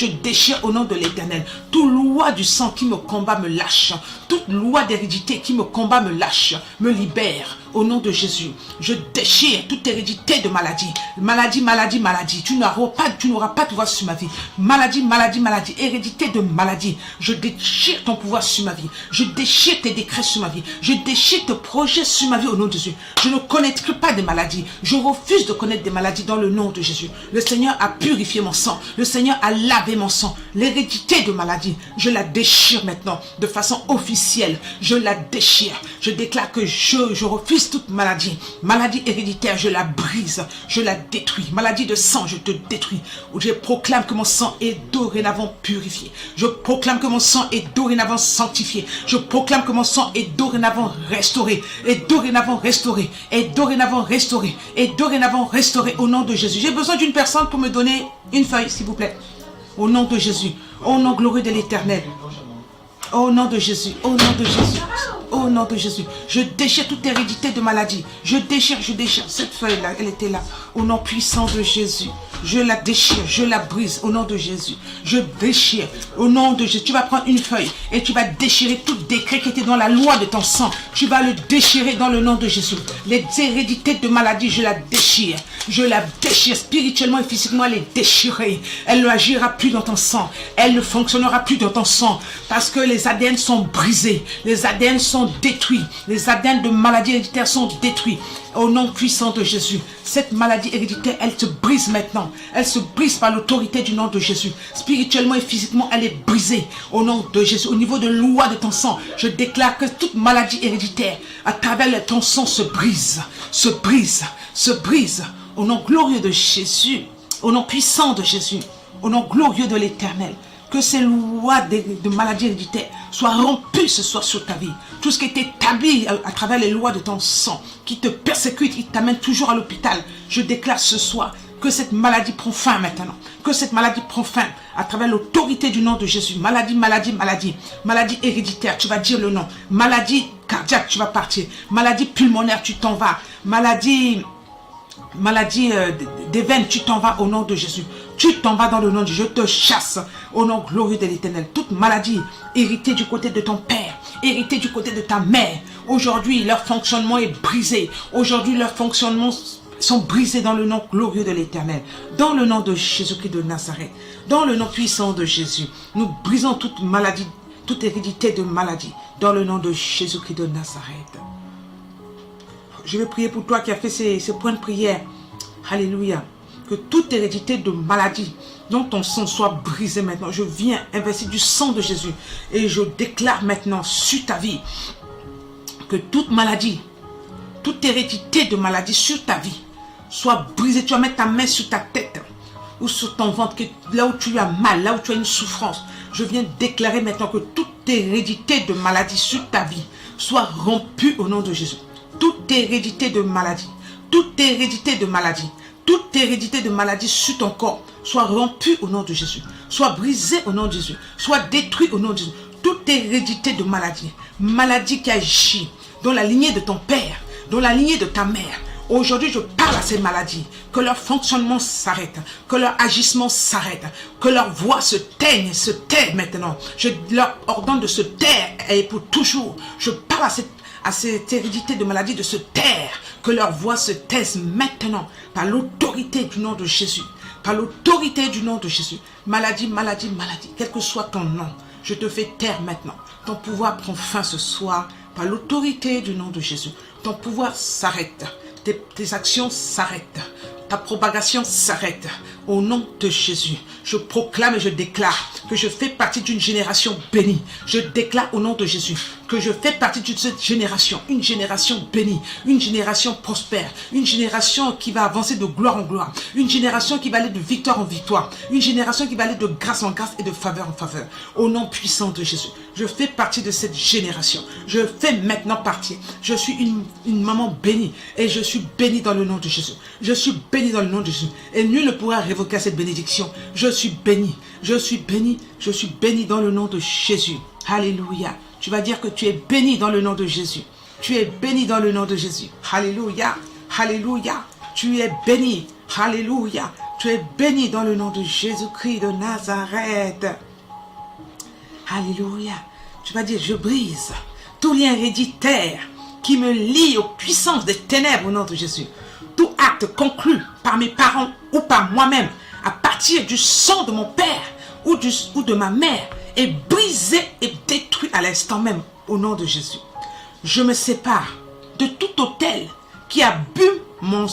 déchire au nom de l'Éternel. Toute loi du sang qui me combat me lâche. Toute loi d'hérédité qui me combat me lâche. Me libère. Au nom de Jésus, je déchire toute hérédité de maladie. Maladie, maladie, maladie. Tu n'auras pas de pouvoir sur ma vie. Maladie, maladie, maladie. Hérédité de maladie. Je déchire ton pouvoir sur ma vie. Je déchire tes décrets sur ma vie. Je déchire tes projets sur ma vie au nom de Jésus. Je ne connaîtrai pas des maladies. Je refuse de connaître des maladies dans le nom de Jésus. Le Seigneur a purifié mon sang. Le Seigneur a lavé mon sang. L'hérédité de maladie, je la déchire maintenant de façon officielle. Je la déchire. Je déclare que je refuse toute maladie. Maladie héréditaire, je la brise. Je la détruis. Maladie de sang, je te détruis. Je proclame que mon sang est dorénavant purifié. Je proclame que mon sang est dorénavant sanctifié. Je proclame que mon sang est dorénavant restauré. Et dorénavant restauré. Et dorénavant restauré. Et dorénavant restauré au nom de Jésus. J'ai besoin d'une personne pour me donner une feuille, s'il vous plaît. Au nom de Jésus. Au nom glorieux de l'Éternel. Au nom de Jésus. Au nom de Jésus. Au nom de Jésus. Je déchire toute hérédité de maladie. Je déchire. Cette feuille-là, elle était là. Au nom puissant de Jésus. Je la déchire, je la brise au nom de Jésus. Je déchire au nom de Jésus. Tu vas prendre une feuille et tu vas déchirer tout décret qui était dans la loi de ton sang. Tu vas le déchirer dans le nom de Jésus. Les hérédités de maladie, je la déchire. Je la déchire spirituellement et physiquement, elle est déchirée. Elle ne agira plus dans ton sang. Elle ne fonctionnera plus dans ton sang parce que les ADN sont brisés. Les ADN sont détruits. Les ADN de maladie héréditaire sont détruits. Au nom puissant de Jésus, cette maladie héréditaire, elle se brise maintenant. Elle se brise par l'autorité du nom de Jésus. Spirituellement et physiquement, elle est brisée au nom de Jésus. Au niveau de la loi de ton sang, je déclare que toute maladie héréditaire, à travers ton sang, se brise, se brise, se brise. Au nom glorieux de Jésus, au nom puissant de Jésus, au nom glorieux de l'Éternel. Que ces lois de maladie héréditaire soient rompues ce soir sur ta vie. Tout ce qui est établi à travers les lois de ton sang, qui te persécute, qui t'amène toujours à l'hôpital, je déclare ce soir que cette maladie prend fin maintenant. Que cette maladie prend fin à travers l'autorité du nom de Jésus. Maladie, maladie, maladie. Maladie héréditaire, tu vas dire le nom. Maladie cardiaque, tu vas partir. Maladie pulmonaire, tu t'en vas. Maladie des veines, tu t'en vas au nom de Jésus. Tu t'en vas dans le nom de Dieu. Je te chasse au nom glorieux de l'Éternel. Toute maladie héritée du côté de ton père, héritée du côté de ta mère. Aujourd'hui, leur fonctionnement est brisé. Aujourd'hui, leurs fonctionnements sont brisés dans le nom glorieux de l'Éternel. Dans le nom de Jésus-Christ de Nazareth. Dans le nom puissant de Jésus. Nous brisons toute maladie, toute hérédité de maladie. Dans le nom de Jésus-Christ de Nazareth. Je vais prier pour toi qui as fait ces points de prière. Alléluia. Que toute hérédité de maladie dont ton sang soit brisé maintenant. Je viens investir du sang de Jésus. Et je déclare maintenant sur ta vie que toute maladie, toute hérédité de maladie sur ta vie soit brisée. Tu vas mettre ta main sur ta tête ou sur ton ventre, là où tu as mal, là où tu as une souffrance. Je viens déclarer maintenant que toute hérédité de maladie sur ta vie soit rompue au nom de Jésus. Toute hérédité de maladie, toute hérédité de maladie, toute hérédité de maladie sur ton corps soit rompue au nom de Jésus, soit brisée au nom de Jésus, soit détruite au nom de Jésus. Toute hérédité de maladie, maladie qui agit dans la lignée de ton père, dans la lignée de ta mère. Aujourd'hui, je parle à ces maladies, que leur fonctionnement s'arrête, que leur agissement s'arrête, que leur voix se tait maintenant. Je leur ordonne de se taire et pour toujours. Je parle à cette hérédité de maladie de se taire, que leur voix se taise maintenant par l'autorité du nom de Jésus. Par l'autorité du nom de Jésus. Maladie, maladie, maladie, quel que soit ton nom, je te fais taire maintenant. Ton pouvoir prend fin ce soir par l'autorité du nom de Jésus. Ton pouvoir s'arrête, tes actions s'arrêtent, ta propagation s'arrête. Au nom de Jésus, je proclame et je déclare que je fais partie d'une génération bénie. Je déclare au nom de Jésus que je fais partie de cette génération, une génération bénie, une génération prospère, une génération qui va avancer de gloire en gloire, une génération qui va aller de victoire en victoire, une génération qui va aller de grâce en grâce et de faveur en faveur. Au nom puissant de Jésus, je fais partie de cette génération. Je fais maintenant partie. Je suis une maman bénie et je suis bénie dans le nom de Jésus. Je suis bénie dans le nom de Jésus et nul ne pourra révoquer cette bénédiction. Je suis béni, je suis béni, je suis béni dans le nom de Jésus. Alléluia. Tu vas dire que tu es béni dans le nom de Jésus. Tu es béni dans le nom de Jésus. Alléluia. Alléluia. Tu es béni. Alléluia. Tu es béni dans le nom de Jésus-Christ de Nazareth. Alléluia. Tu vas dire, je brise tout lien héréditaire qui me lie aux puissances des ténèbres au nom de Jésus. Tout acte conclu par mes parents ou par moi-même à partir du sang de mon père ou de ma mère est brisé et détruit à l'instant même au nom de Jésus. Je me sépare de tout autel qui a bu mon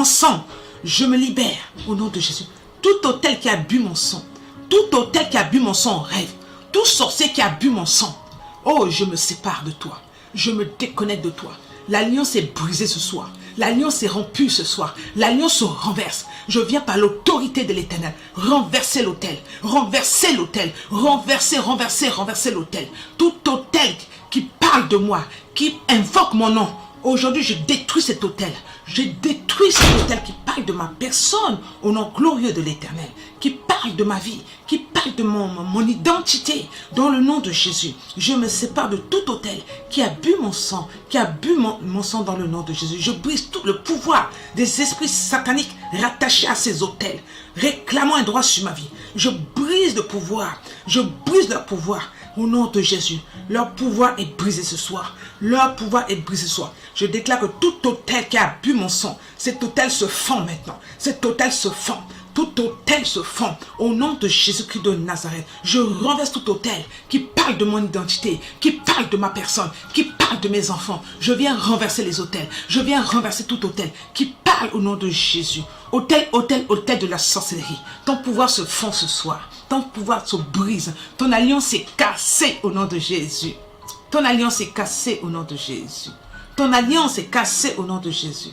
sang. Je me libère au nom de Jésus. Tout autel qui a bu mon sang, tout autel qui a bu mon sang en rêve, tout sorcier qui a bu mon sang, oh, je me sépare de toi. Je me déconnecte de toi. L'alliance est brisée ce soir. L'alliance est rompue ce soir. L'alliance se renverse. Je viens par l'autorité de l'Éternel renverser l'autel. Renverser l'autel. Renverser l'autel. Tout autel qui parle de moi, qui invoque mon nom. Aujourd'hui, je détruis cet autel. Je détruis cet autel qui parle de ma personne au nom glorieux de l'Éternel, qui parle de ma vie, qui parle de mon identité dans le nom de Jésus. Je me sépare de tout autel qui a bu mon sang, qui a bu mon sang dans le nom de Jésus. Je brise tout le pouvoir des esprits sataniques rattachés à ces autels, réclamant un droit sur ma vie. Je brise le pouvoir, je brise leur pouvoir. Au nom de Jésus, leur pouvoir est brisé ce soir. Leur pouvoir est brisé ce soir. Je déclare que tout autel qui a bu mon sang, cet autel se fend maintenant. Cet autel se fend. Tout autel se fend. Au nom de Jésus-Christ de Nazareth, je renverse tout autel qui parle de mon identité, qui parle de ma personne, qui parle de mes enfants. Je viens renverser les autels. Je viens renverser tout autel qui parle au nom de Jésus. Autel de la sorcellerie. Ton pouvoir se fend ce soir. Ton pouvoir se brise. Ton alliance est cassée au nom de Jésus. Ton alliance est cassée au nom de Jésus. Ton alliance est cassée au nom de Jésus.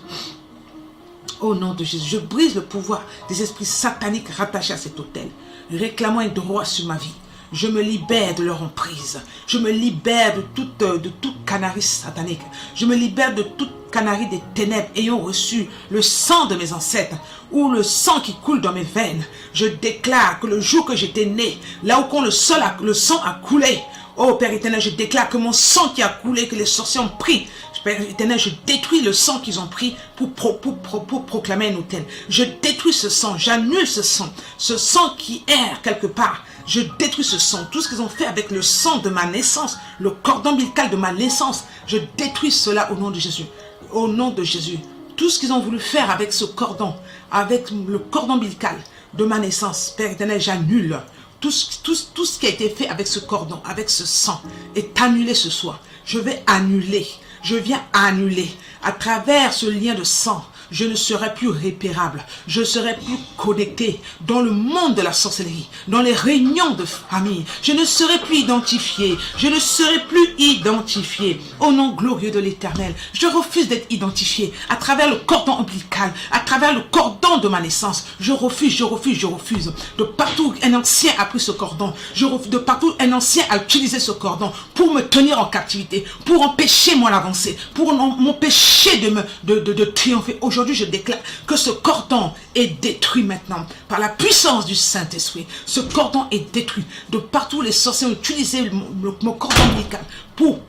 Au nom de Jésus, je brise le pouvoir des esprits sataniques rattachés à cet autel, réclamant un droit sur ma vie. Je me libère de leur emprise. Je me libère de toute canarie satanique. Je me libère de toute canarie des ténèbres ayant reçu le sang de mes ancêtres ou le sang qui coule dans mes veines. Je déclare que le jour que j'étais né, là où le sang a coulé, oh Père éternel, je déclare que mon sang qui a coulé, que les sorciers ont pris, Père éternel, je détruis le sang qu'ils ont pris pour proclamer un autel. Je détruis ce sang, j'annule ce sang qui erre quelque part. Je détruis ce sang, tout ce qu'ils ont fait avec le sang de ma naissance, le cordon ombilical de ma naissance, je détruis cela au nom de Jésus. Au nom de Jésus, tout ce qu'ils ont voulu faire avec ce cordon, avec le cordon ombilical de ma naissance, Père éternel, j'annule. Tout ce qui a été fait avec ce cordon, avec ce sang, est annulé ce soir. Je vais annuler. Je viens annuler. À travers ce lien de sang, je ne serai plus répérable. Je ne serai plus connecté dans le monde de la sorcellerie, dans les réunions de famille. Je ne serai plus identifié. Je ne serai plus identifié. Au nom glorieux de l'Éternel, je refuse d'être identifié à travers le cordon ombilical, à travers le cordon de ma naissance. Je refuse. De partout un ancien a pris ce cordon. De partout un ancien a utilisé ce cordon pour me tenir en captivité, pour empêcher mon avancée, pour m'empêcher de triompher. Aujourd'hui, je déclare que ce cordon est détruit maintenant par la puissance du Saint-Esprit. Ce cordon est détruit. De partout, les sorciers ont utilisé mon cordon ombilical pour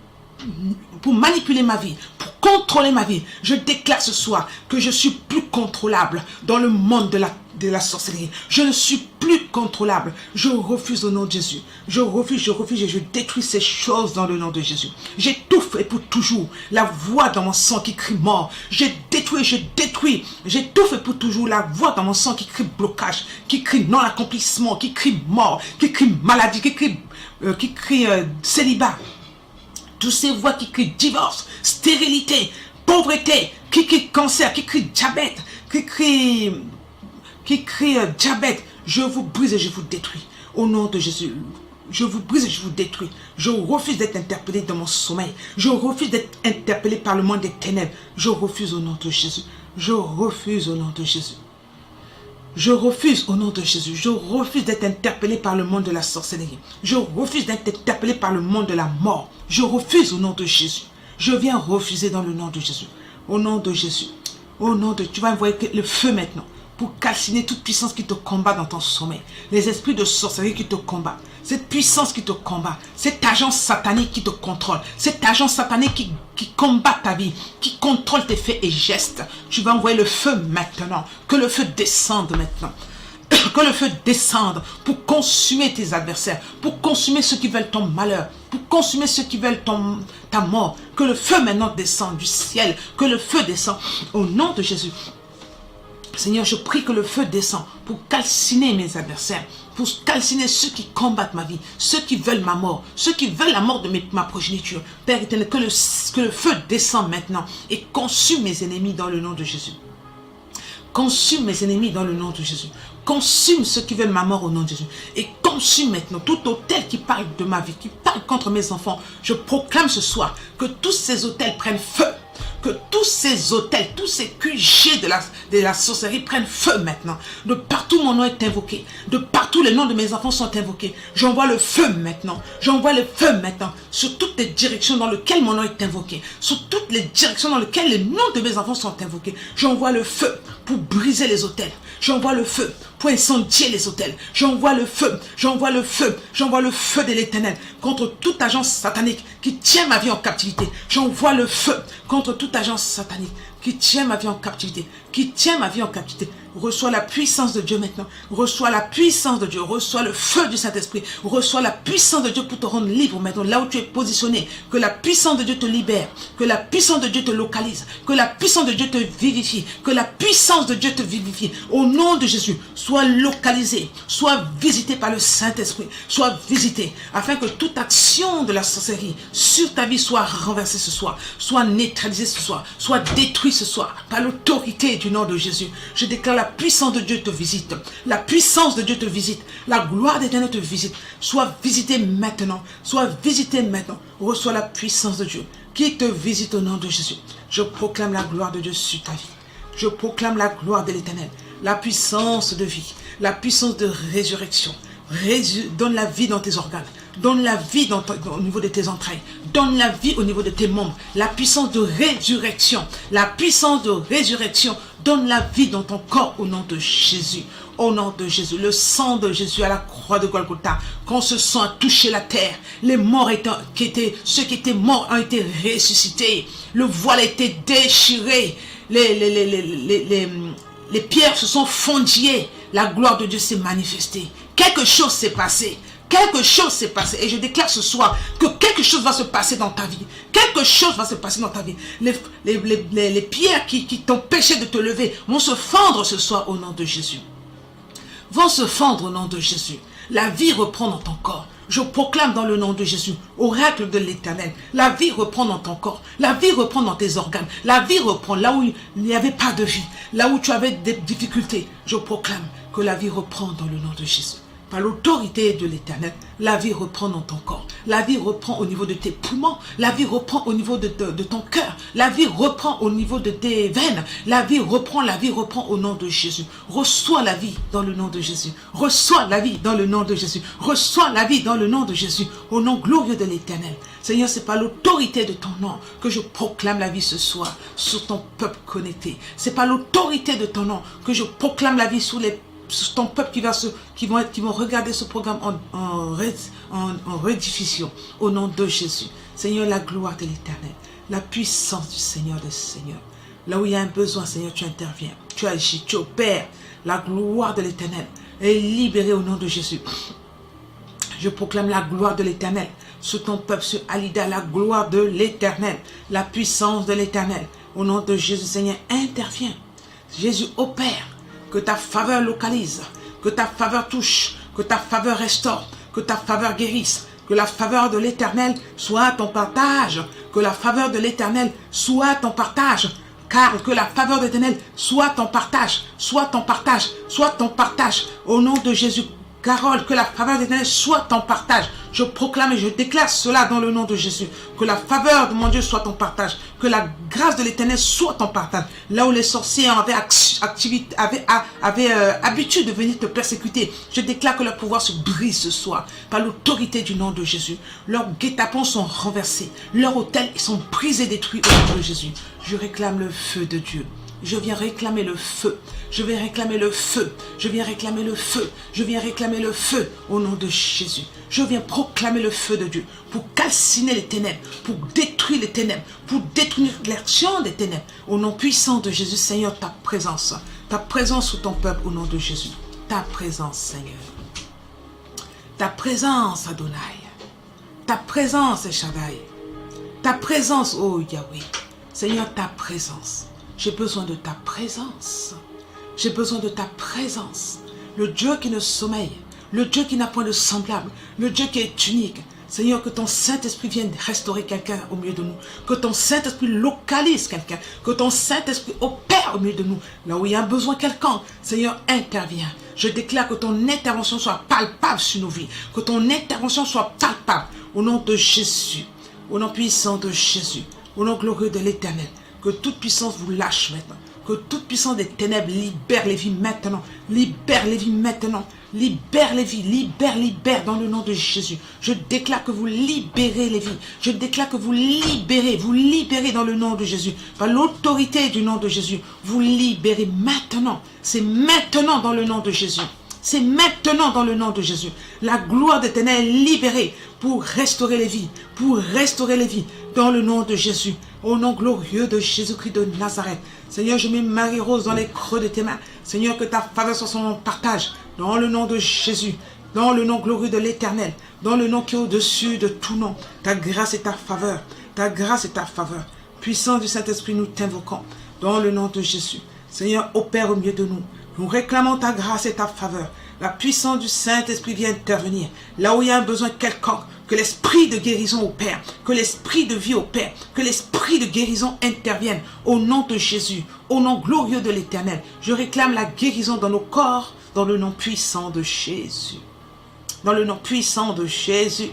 manipuler ma vie, pour contrôler ma vie. Je déclare ce soir que je suis plus contrôlable dans le monde de la sorcellerie. Je ne suis plus contrôlable. Je refuse au nom de Jésus. Je refuse et je détruis ces choses dans le nom de Jésus. J'étouffe et pour toujours la voix dans mon sang qui crie mort. Je détruis. J'étouffe et pour toujours la voix dans mon sang qui crie blocage, qui crie non-accomplissement, qui crie mort, qui crie maladie, qui crie célibat. Toutes ces voix qui crient divorce, stérilité, pauvreté, qui crient cancer, qui crient diabète, qui crient diabète, je vous brise et je vous détruis. Au nom de Jésus, je vous brise et je vous détruis. Je refuse d'être interpellé dans mon sommeil. Je refuse d'être interpellé par le monde des ténèbres. Je refuse au nom de Jésus. Je refuse au nom de Jésus. Je refuse au nom de Jésus. Je refuse d'être interpellé par le monde de la sorcellerie. Je refuse d'être interpellé par le monde de la mort. Je refuse au nom de Jésus. Je viens refuser dans le nom de Jésus. Au nom de Jésus. Au nom de... Tu vas envoyer le feu maintenant pour calciner toute puissance qui te combat dans ton sommeil. Les esprits de sorcellerie qui te combattent. Cette puissance qui te combat. Cet agent satanique qui te contrôle. Cet agent satanique qui combat ta vie. Qui contrôle tes faits et gestes. Tu vas envoyer le feu maintenant. Que le feu descende maintenant. Que le feu descende pour consumer tes adversaires, pour consumer ceux qui veulent ton malheur, pour consumer ceux qui veulent ta mort. Que le feu maintenant descende du ciel, que le feu descende au nom de Jésus. Seigneur, je prie que le feu descende pour calciner mes adversaires, pour calciner ceux qui combattent ma vie, ceux qui veulent ma mort, ceux qui veulent la mort de ma progéniture. Père éternel, que le feu descende maintenant et consume mes ennemis dans le nom de Jésus. Consume mes ennemis dans le nom de Jésus. Consume ceux qui veulent ma mort au nom de Jésus. Et consume maintenant tout autel qui parle de ma vie, qui parle contre mes enfants. Je proclame ce soir que tous ces autels prennent feu. Que tous ces autels, tous ces QG de la sorcellerie prennent feu maintenant. De partout mon nom est invoqué. De partout les noms de mes enfants sont invoqués. J'envoie le feu maintenant. J'envoie le feu maintenant. Sur toutes les directions dans lesquelles mon nom est invoqué. Sur toutes les directions dans lesquelles les noms de mes enfants sont invoqués. J'envoie le feu pour briser les autels. J'envoie le feu pour incendier les autels. J'envoie le feu. J'envoie le feu. J'envoie le feu de l'Éternel contre toute agence satanique qui tient ma vie en captivité. J'envoie le feu contre toute agence satanique qui tient ma vie en captivité, qui tient ma vie en captivité. Reçois la puissance de Dieu maintenant. Reçois la puissance de Dieu. Reçois le feu du Saint-Esprit. Reçois la puissance de Dieu pour te rendre libre maintenant, là où tu es positionné. Que la puissance de Dieu te libère. Que la puissance de Dieu te localise. Que la puissance de Dieu te vivifie. Que la puissance de Dieu te vivifie. Au nom de Jésus, sois localisé. Sois visité par le Saint-Esprit. Sois visité afin que toute action de la sorcellerie sur ta vie soit renversée ce soir. Soit neutralisée ce soir. Soit détruite ce soir. Par l'autorité du nom de Jésus. Je déclare la puissance de Dieu te visite. La puissance de Dieu te visite. La gloire d'Éternel te visite. Sois visité maintenant. Sois visité maintenant. Reçois la puissance de Dieu qui te visite au nom de Jésus. Je proclame la gloire de Dieu sur ta vie. Je proclame la gloire de l'Éternel. La puissance de vie. La puissance de résurrection. Donne la vie dans tes organes. Donne la vie au niveau de tes entrailles. Donne la vie au niveau de tes membres. La puissance de résurrection. La puissance de résurrection. Donne la vie dans ton corps au nom de Jésus. Au nom de Jésus. Le sang de Jésus à la croix de Golgotha. Quand ce sang a touché la terre, les morts ceux qui étaient morts ont été ressuscités. Le voile a été déchiré. Les pierres se sont fondillées. La gloire de Dieu s'est manifestée. Quelque chose s'est passé. Quelque chose s'est passé. Et je déclare ce soir que quelque chose va se passer dans ta vie. Quelque chose va se passer dans ta vie. Les pierres qui t'empêchaient de te lever vont se fendre ce soir au nom de Jésus. Vont se fendre au nom de Jésus. La vie reprend dans ton corps. Je proclame dans le nom de Jésus, oracle de l'Éternel, la vie reprend dans ton corps, la vie reprend dans tes organes, la vie reprend là où il n'y avait pas de vie, là où tu avais des difficultés. Je proclame que la vie reprend dans le nom de Jésus. Par l'autorité de l'Éternel, la vie reprend dans ton corps. La vie reprend au niveau de tes poumons. La vie reprend au niveau de ton cœur. La vie reprend au niveau de tes veines. La vie reprend au nom de Jésus. Reçois la vie dans le nom de Jésus. Reçois la vie dans le nom de Jésus. Reçois la vie dans le nom de Jésus. Au nom glorieux de l'Éternel. Seigneur, c'est par l'autorité de ton nom que je proclame la vie ce soir sur ton peuple connecté. C'est par l'autorité de ton nom que je proclame la vie sur ton peuple qui vont regarder ce programme en rediffusion au nom de Jésus. Seigneur, la gloire de l'Éternel, la puissance du Seigneur des Seigneurs. Là où il y a un besoin, Seigneur, tu interviens, tu agis, tu opères. La gloire de l'Éternel est libérée au nom de Jésus. Je proclame la gloire de l'Éternel sur ton peuple, sur Alida, la gloire de l'Éternel, la puissance de l'Éternel. Au nom de Jésus, Seigneur, intervient. Jésus opère. Que ta faveur localise, que ta faveur touche, que ta faveur restaure, que ta faveur guérisse, que la faveur de l'Éternel soit ton partage, que la faveur de l'Éternel soit ton partage, car que la faveur de l'Éternel soit ton partage, soit ton partage, soit ton partage, au nom de Jésus. Carole, que la faveur de l'Éternel soit ton partage. Je proclame et je déclare cela dans le nom de Jésus. Que la faveur de mon Dieu soit ton partage. Que la grâce de l'Éternel soit ton partage. Là où les sorciers avaient habitude de venir te persécuter, je déclare que leur pouvoir se brise ce soir. Par l'autorité du nom de Jésus. Leurs guet-apens sont renversés. Leurs autels sont brisés, détruits au nom de Jésus. Je réclame le feu de Dieu. Je viens réclamer le feu. Je viens réclamer le feu. Je viens réclamer le feu. Je viens réclamer le feu au nom de Jésus. Je viens proclamer le feu de Dieu pour calciner les ténèbres, pour détruire les ténèbres, pour détruire l'action des ténèbres. Au nom puissant de Jésus, Seigneur, ta présence sur ton peuple au nom de Jésus. ta présence, Seigneur. Ta présence, Adonai. Ta présence, El Shaddai. Ta présence, oh Yahweh. Seigneur, ta présence. J'ai besoin de ta présence. J'ai besoin de ta présence. Le Dieu qui ne sommeille. Le Dieu qui n'a point de semblable. Le Dieu qui est unique. Seigneur, que ton Saint-Esprit vienne restaurer quelqu'un au milieu de nous. Que ton Saint-Esprit localise quelqu'un. Que ton Saint-Esprit opère au milieu de nous. Là où il y a un besoin quelconque, Seigneur, intervient. Je déclare que ton intervention soit palpable sur nos vies. Que ton intervention soit palpable. Au nom de Jésus. Au nom puissant de Jésus. Au nom glorieux de l'Éternel. Que toute puissance vous lâche maintenant. Que toute puissance des ténèbres libère les vies maintenant. Libère les vies maintenant. Libère les vies. Libère dans le nom de Jésus. Je déclare que vous libérez les vies. Je déclare que vous libérez dans le nom de Jésus. Par l'autorité du nom de Jésus. Vous libérez maintenant. C'est maintenant dans le nom de Jésus. C'est maintenant dans le nom de Jésus. La gloire des ténèbres est libérée pour restaurer les vies. Pour restaurer les vies. Dans le nom de Jésus. Au nom glorieux de Jésus-Christ de Nazareth. Seigneur, je mets Marie-Rose dans les creux de tes mains. Seigneur, que ta faveur soit son partage. Dans le nom de Jésus. Dans le nom glorieux de l'Éternel. Dans le nom qui est au-dessus de tout nom. Ta grâce et ta faveur. Ta grâce et ta faveur. Puissant du Saint-Esprit, nous t'invoquons. Dans le nom de Jésus. Seigneur, opère au milieu de nous. Nous réclamons ta grâce et ta faveur. La puissance du Saint-Esprit vient intervenir. Là où il y a un besoin quelconque, que l'esprit de guérison opère, que l'esprit de vie opère, que l'esprit de guérison intervienne. Au nom de Jésus, au nom glorieux de l'Éternel, je réclame la guérison dans nos corps, dans le nom puissant de Jésus. Dans le nom puissant de Jésus.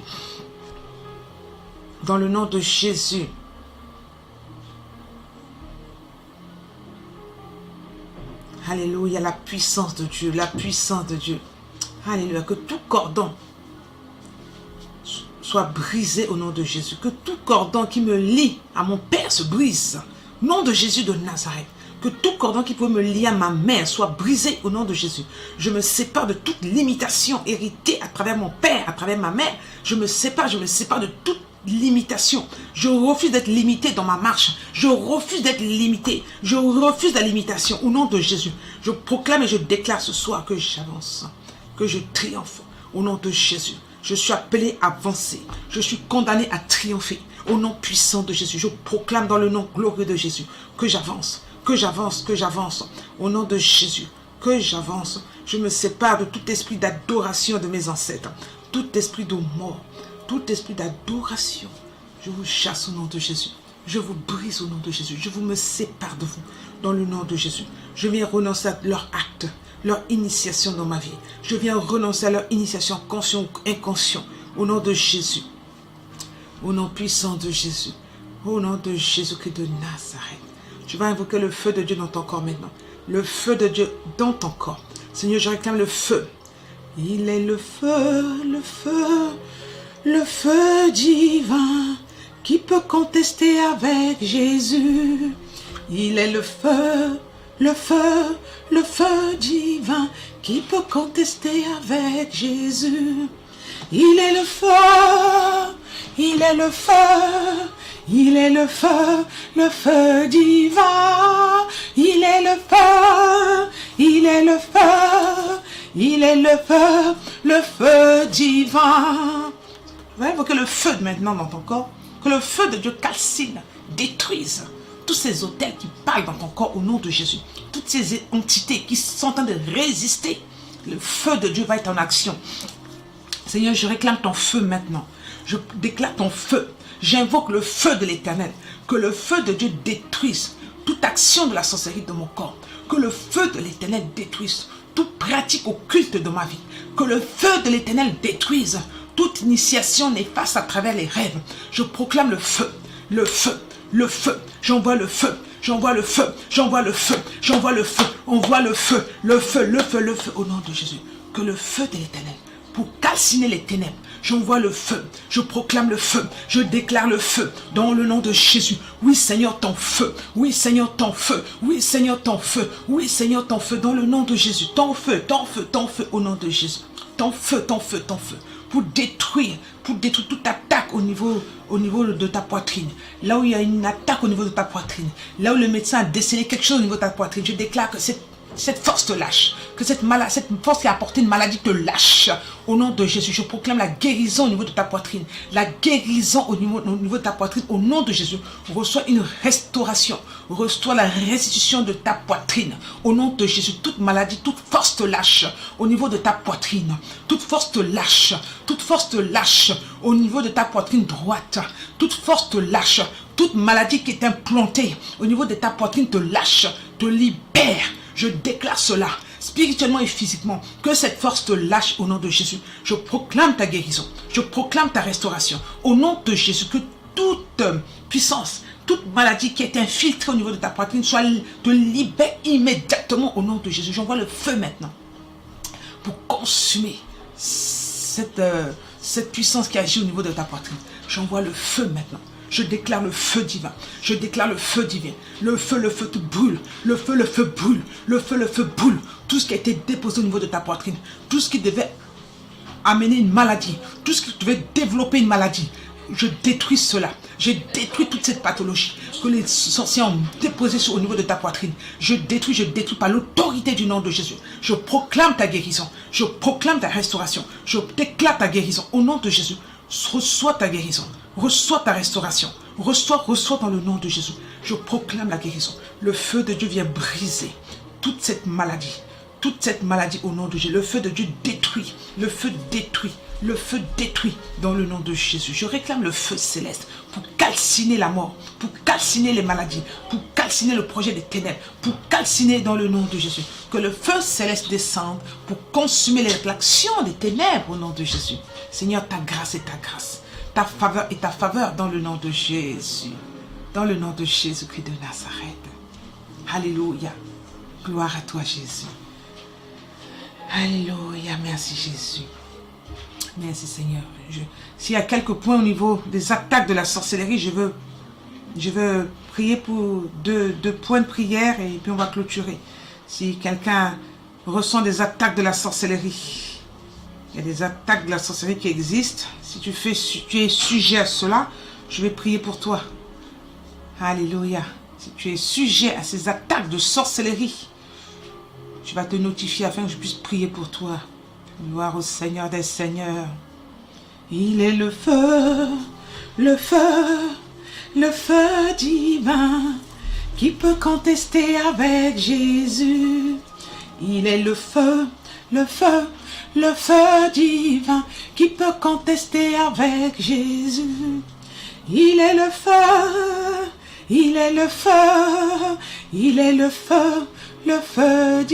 Dans le nom de Jésus. Alléluia, la puissance de Dieu, la puissance de Dieu. Alléluia, que tout cordon soit brisé au nom de Jésus. Que tout cordon qui me lie à mon Père se brise. Au nom de Jésus de Nazareth. Que tout cordon qui peut me lier à ma mère soit brisé au nom de Jésus. Je me sépare de toute limitation héritée à travers mon Père, à travers ma mère. Je me sépare de toute limitation. Je refuse d'être limité dans ma marche. Je refuse d'être limité. Je refuse la limitation au nom de Jésus. Je proclame et je déclare ce soir que j'avance, que je triomphe au nom de Jésus. Je suis appelé à avancer. Je suis condamné à triompher au nom puissant de Jésus. Je proclame dans le nom glorieux de Jésus que j'avance, que j'avance, que j'avance au nom de Jésus, que j'avance. Je me sépare de tout esprit d'adoration de mes ancêtres, tout esprit de mort, tout esprit d'adoration. Je vous chasse au nom de Jésus. Je vous brise au nom de Jésus. Je vous me sépare de vous dans le nom de Jésus. Je viens renoncer à leur acte, leur initiation dans ma vie. Je viens renoncer à leur initiation conscient ou inconscient au nom de Jésus. Au nom puissant de Jésus. Au nom de Jésus-Christ de Nazareth. Je vais invoquer le feu de Dieu dans ton corps maintenant. Le feu de Dieu dans ton corps. Seigneur, je réclame le feu. Il est le feu, le feu, le feu divin. Qui peut contester avec Jésus? Il est le feu, le feu, le feu divin. Qui peut contester avec Jésus? Il est le feu, il est le feu, il est le feu divin. Il est le feu, il est le feu, il est le feu divin. Tu vas invoquer le feu maintenant dans ton corps. Que le feu de Dieu calcine, détruise tous ces autels qui parlent dans ton corps au nom de Jésus. Toutes ces entités qui sont en train de résister. Le feu de Dieu va être en action. Seigneur, je réclame ton feu maintenant. Je déclare ton feu. J'invoque le feu de l'Éternel. Que le feu de Dieu détruise toute action de la sorcellerie de mon corps. Que le feu de l'Éternel détruise toute pratique occulte de ma vie. Que le feu de l'Éternel détruise toute initiation néfaste à travers les rêves. Je proclame le feu, le feu, le feu. J'envoie le feu, j'envoie le feu, j'envoie le feu, j'envoie le feu. On voit le feu, le feu, le feu, le feu au nom de Jésus. Que le feu de l'Éternel, pour calciner les ténèbres, j'envoie le feu, je proclame le feu, je déclare le feu dans le nom de Jésus. Oui Seigneur, ton feu, oui Seigneur, ton feu, oui Seigneur, ton feu, oui Seigneur, ton feu dans le nom de Jésus. Ton feu, ton feu, ton feu au nom de Jésus. Ton feu, ton feu, ton feu. Pour détruire toute attaque au niveau de ta poitrine. Là où il y a une attaque au niveau de ta poitrine. Là où le médecin a décelé quelque chose au niveau de ta poitrine. Je déclare que cette cette force te lâche. Que cette force qui a apporté une maladie te lâche. Au nom de Jésus, je proclame la guérison au niveau de ta poitrine. La guérison au niveau de ta poitrine. Au nom de Jésus, reçois une restauration. Reçois la restitution de ta poitrine. Au nom de Jésus, toute maladie, toute force te lâche. Au niveau de ta poitrine. Toute force te lâche. Toute force te lâche. Au niveau de ta poitrine droite. Toute force te lâche. Toute maladie qui est implantée au niveau de ta poitrine te lâche. Te libère. Je déclare cela, spirituellement et physiquement, que cette force te lâche au nom de Jésus. Je proclame ta guérison, je proclame ta restauration. Au nom de Jésus, que toute puissance, toute maladie qui est infiltrée au niveau de ta poitrine te libère immédiatement au nom de Jésus. J'envoie le feu maintenant pour consumer cette puissance qui agit au niveau de ta poitrine. J'envoie le feu maintenant. Je déclare le feu divin. Je déclare le feu divin. Le feu te brûle. Le feu brûle. Le feu brûle. Tout ce qui a été déposé au niveau de ta poitrine. Tout ce qui devait amener une maladie. Tout ce qui devait développer une maladie. Je détruis cela. Je détruis toute cette pathologie que les sorciers ont déposée au niveau de ta poitrine. Je détruis par l'autorité du nom de Jésus. Je proclame ta guérison. Je proclame ta restauration. Je déclare ta guérison au nom de Jésus. Reçois ta guérison. Reçois ta restauration. Reçois dans le nom de Jésus. Je proclame la guérison. Le feu de Dieu vient briser toute cette maladie. Toute cette maladie au nom de Jésus. Le feu de Dieu détruit. Le feu détruit. Le feu détruit dans le nom de Jésus. Je réclame le feu céleste pour calciner la mort, pour calciner les maladies, pour calciner le projet des ténèbres, pour calciner dans le nom de Jésus. Que le feu céleste descende pour consumer l'action des ténèbres au nom de Jésus. Seigneur, ta grâce et ta grâce. Ta faveur et ta faveur dans le nom de Jésus. Dans le nom de Jésus-Christ de Nazareth. Alléluia. Gloire à toi, Jésus. Alléluia. Merci, Jésus. Merci, Seigneur. S'il y a quelques points au niveau des attaques de la sorcellerie, je veux prier pour deux points de prière et puis on va clôturer. Si quelqu'un ressent des attaques de la sorcellerie, il y a des attaques de la sorcellerie qui existent. Si tu es sujet à cela, je vais prier pour toi. Alléluia. Si tu es sujet à ces attaques de sorcellerie, tu vas te notifier afin que je puisse prier pour toi. Gloire au Seigneur des Seigneurs. Il est le feu divin qui peut contester avec Jésus. Il est le feu divin qui peut contester avec Jésus. Il est le feu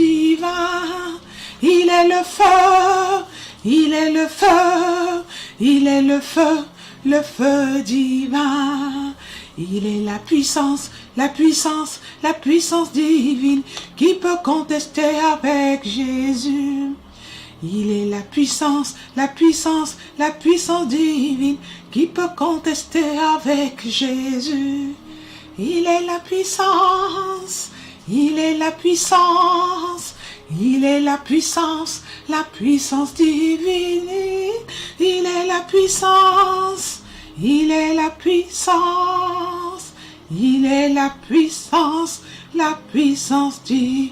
divin. Il est le feu divin. Il est la puissance divine qui peut contester avec Jésus. Il est la puissance divine qui peut contester avec Jésus. Il est la puissance divine. Il est la puissance divine.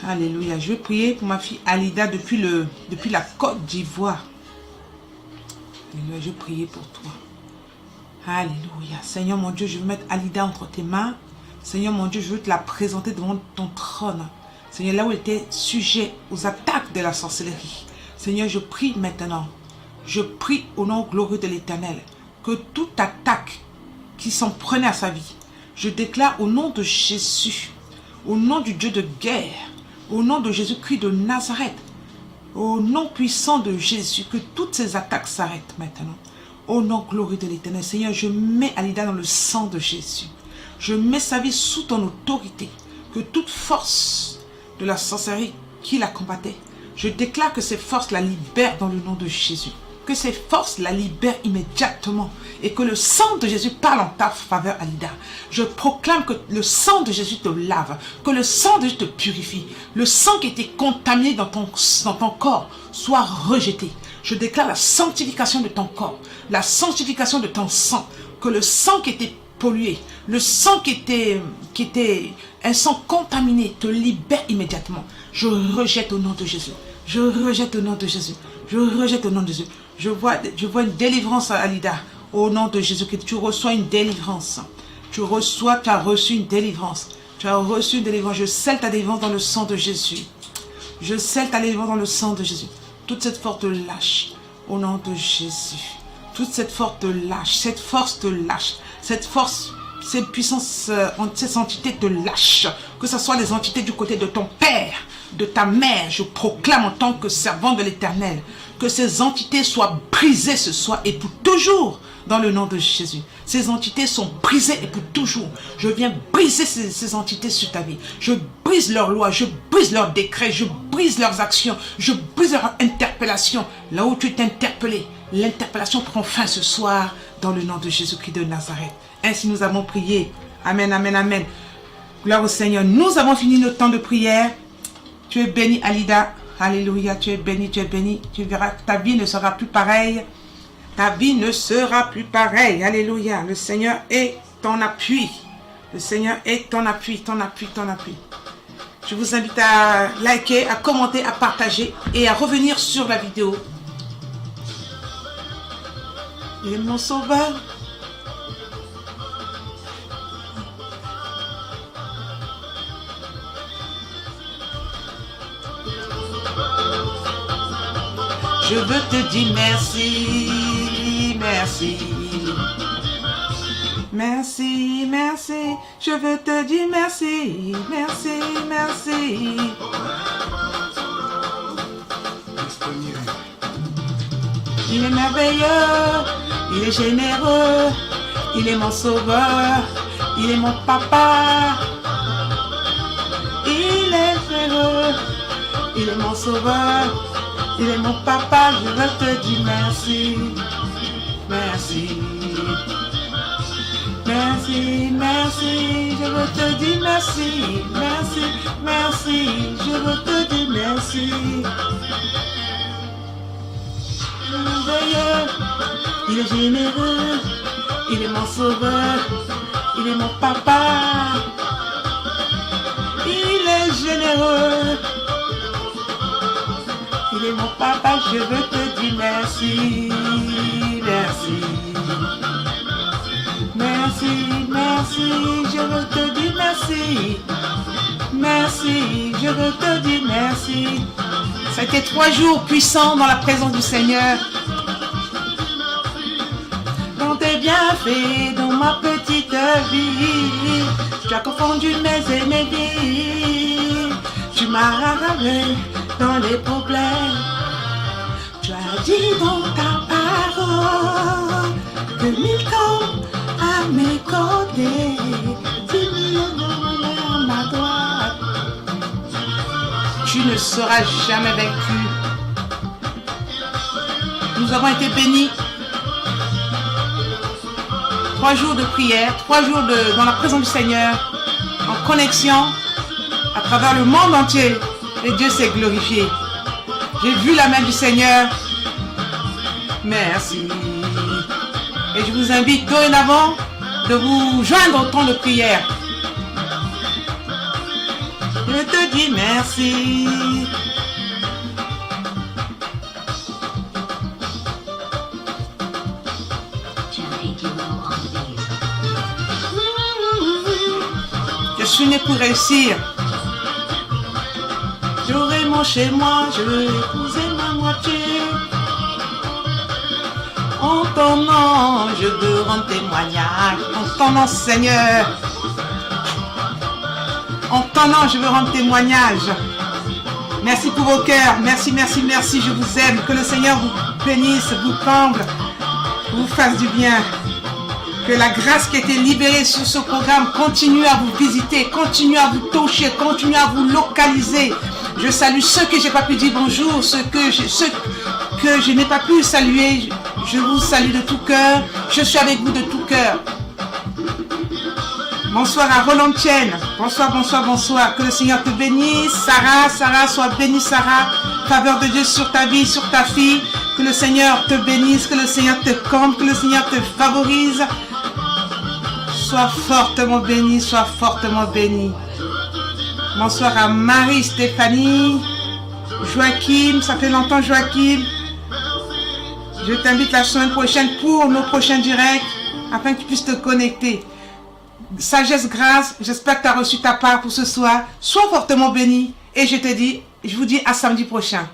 Alléluia. Je vais prier pour ma fille Alida depuis la Côte d'Ivoire. Alléluia. Je vais prier pour toi. Alléluia. Seigneur mon Dieu, je veux mettre Alida entre tes mains. Seigneur mon Dieu, je veux te la présenter devant ton trône. Seigneur, là où elle était sujet aux attaques de la sorcellerie. Seigneur, je prie maintenant. Je prie au nom glorieux de l'Éternel que toute attaque qui s'en prenait à sa vie, je déclare au nom de Jésus, au nom du Dieu de guerre, au nom de Jésus-Christ de Nazareth, au nom puissant de Jésus, que toutes ces attaques s'arrêtent maintenant. Au nom glorieux de l'Éternel, Seigneur, je mets Alida dans le sang de Jésus. Je mets sa vie sous ton autorité. Que toute force de la sorcellerie qui la combattait, je déclare que ces forces la libèrent dans le nom de Jésus. Que ces forces la libèrent immédiatement. Et que le sang de Jésus parle en ta faveur, Alida. Je proclame que le sang de Jésus te lave. Que le sang de Jésus te purifie. Le sang qui était contaminé dans ton corps soit rejeté. Je déclare la sanctification de ton corps. La sanctification de ton sang. Que le sang qui était pollué. Le sang qui était un sang contaminé te libère immédiatement. Je rejette au nom de Jésus. Je rejette au nom de Jésus. Je rejette au nom de Jésus. Je vois une délivrance à Alida. Au nom de Jésus, que tu reçois une délivrance. Tu as reçu une délivrance. Tu as reçu une délivrance. Je scelle ta délivrance dans le sang de Jésus. Je scelle ta délivrance dans le sang de Jésus. Toute cette force te lâche. Au nom de Jésus. Toute cette force te lâche. Cette force te lâche. Cette force, cette puissance, ces entités te lâchent. Que ce soit les entités du côté de ton père, de ta mère. Je proclame en tant que servant de l'Éternel que ces entités soient brisées ce soir et pour toujours. Dans le nom de Jésus. Ces entités sont brisées et pour toujours. Je viens briser ces entités sur ta vie. Je brise leurs lois, je brise leurs décrets, je brise leurs actions, je brise leurs interpellations. Là où tu es interpellé, l'interpellation prend fin ce soir dans le nom de Jésus-Christ de Nazareth. Ainsi nous avons prié. Amen, amen, amen. Gloire au Seigneur. Nous avons fini notre temps de prière. Tu es béni, Alida. Alléluia, tu es béni, tu es béni. Tu verras que ta vie ne sera plus pareille. Ta vie ne sera plus pareille. Alléluia. Le Seigneur est ton appui. Le Seigneur est ton appui, ton appui, ton appui. Je vous invite à liker, à commenter, à partager et à revenir sur la vidéo. Il est mon sauveur. Je veux te dire merci, merci. Merci, merci. Je veux te dire merci, merci, merci. Il est merveilleux, il est généreux, il est mon sauveur, il est mon papa. Il est généreux, il est mon sauveur. Il est mon papa, je veux te dire merci, merci, merci, merci, je veux te dire merci, merci, merci, je veux te dire merci. Il est merveilleux, il est généreux, il est mon sauveur, il est mon papa, il est généreux. Il est mon papa, je veux te dire merci, merci, merci, merci, je veux te dire merci, merci, je veux te dire merci. Ça a été 3 jours puissants dans la présence du Seigneur. Dans tes bienfaits, dans ma petite vie, tu as confondu mes ennemis, tu m'as ramené dans les problèmes. Tu as dit dans ta parole que 1000 tombent à mes côtés, 10 000 à ma droite. Tu ne seras jamais vaincu. Nous avons été bénis. 3 jours de prière, 3 jours dans la présence du Seigneur, en connexion à travers le monde entier. Et Dieu s'est glorifié. J'ai vu la main du Seigneur. Merci. Et je vous invite dorénavant de vous joindre au temps de prière. Je te dis merci. Je suis né pour réussir. J'aurai mon chez moi, je veux épouser ma moitié. En ton nom, je veux rendre témoignage. En ton nom, Seigneur. En ton nom, je veux rendre témoignage. Merci pour vos cœurs. Merci, merci, merci. Je vous aime. Que le Seigneur vous bénisse, vous comble, vous fasse du bien. Que la grâce qui a été libérée sur ce programme continue à vous visiter, continue à vous toucher, continue à vous localiser. Je salue ceux que je n'ai pas pu dire bonjour, ceux que je n'ai pas pu saluer. Je vous salue de tout cœur. Je suis avec vous de tout cœur. Bonsoir à Roland Tienne. Bonsoir, bonsoir, bonsoir. Que le Seigneur te bénisse. Sarah, sois bénie, Sarah. Faveur de Dieu sur ta vie, sur ta fille. Que le Seigneur te bénisse, que le Seigneur te comble, que le Seigneur te favorise. Sois fortement béni, sois fortement béni. Bonsoir à Marie, Stéphanie, Joachim, ça fait longtemps Joachim. Je t'invite la semaine prochaine pour nos prochains directs, afin que tu puisses te connecter. Sagesse, grâce, j'espère que tu as reçu ta part pour ce soir. Sois fortement béni et je vous dis à samedi prochain.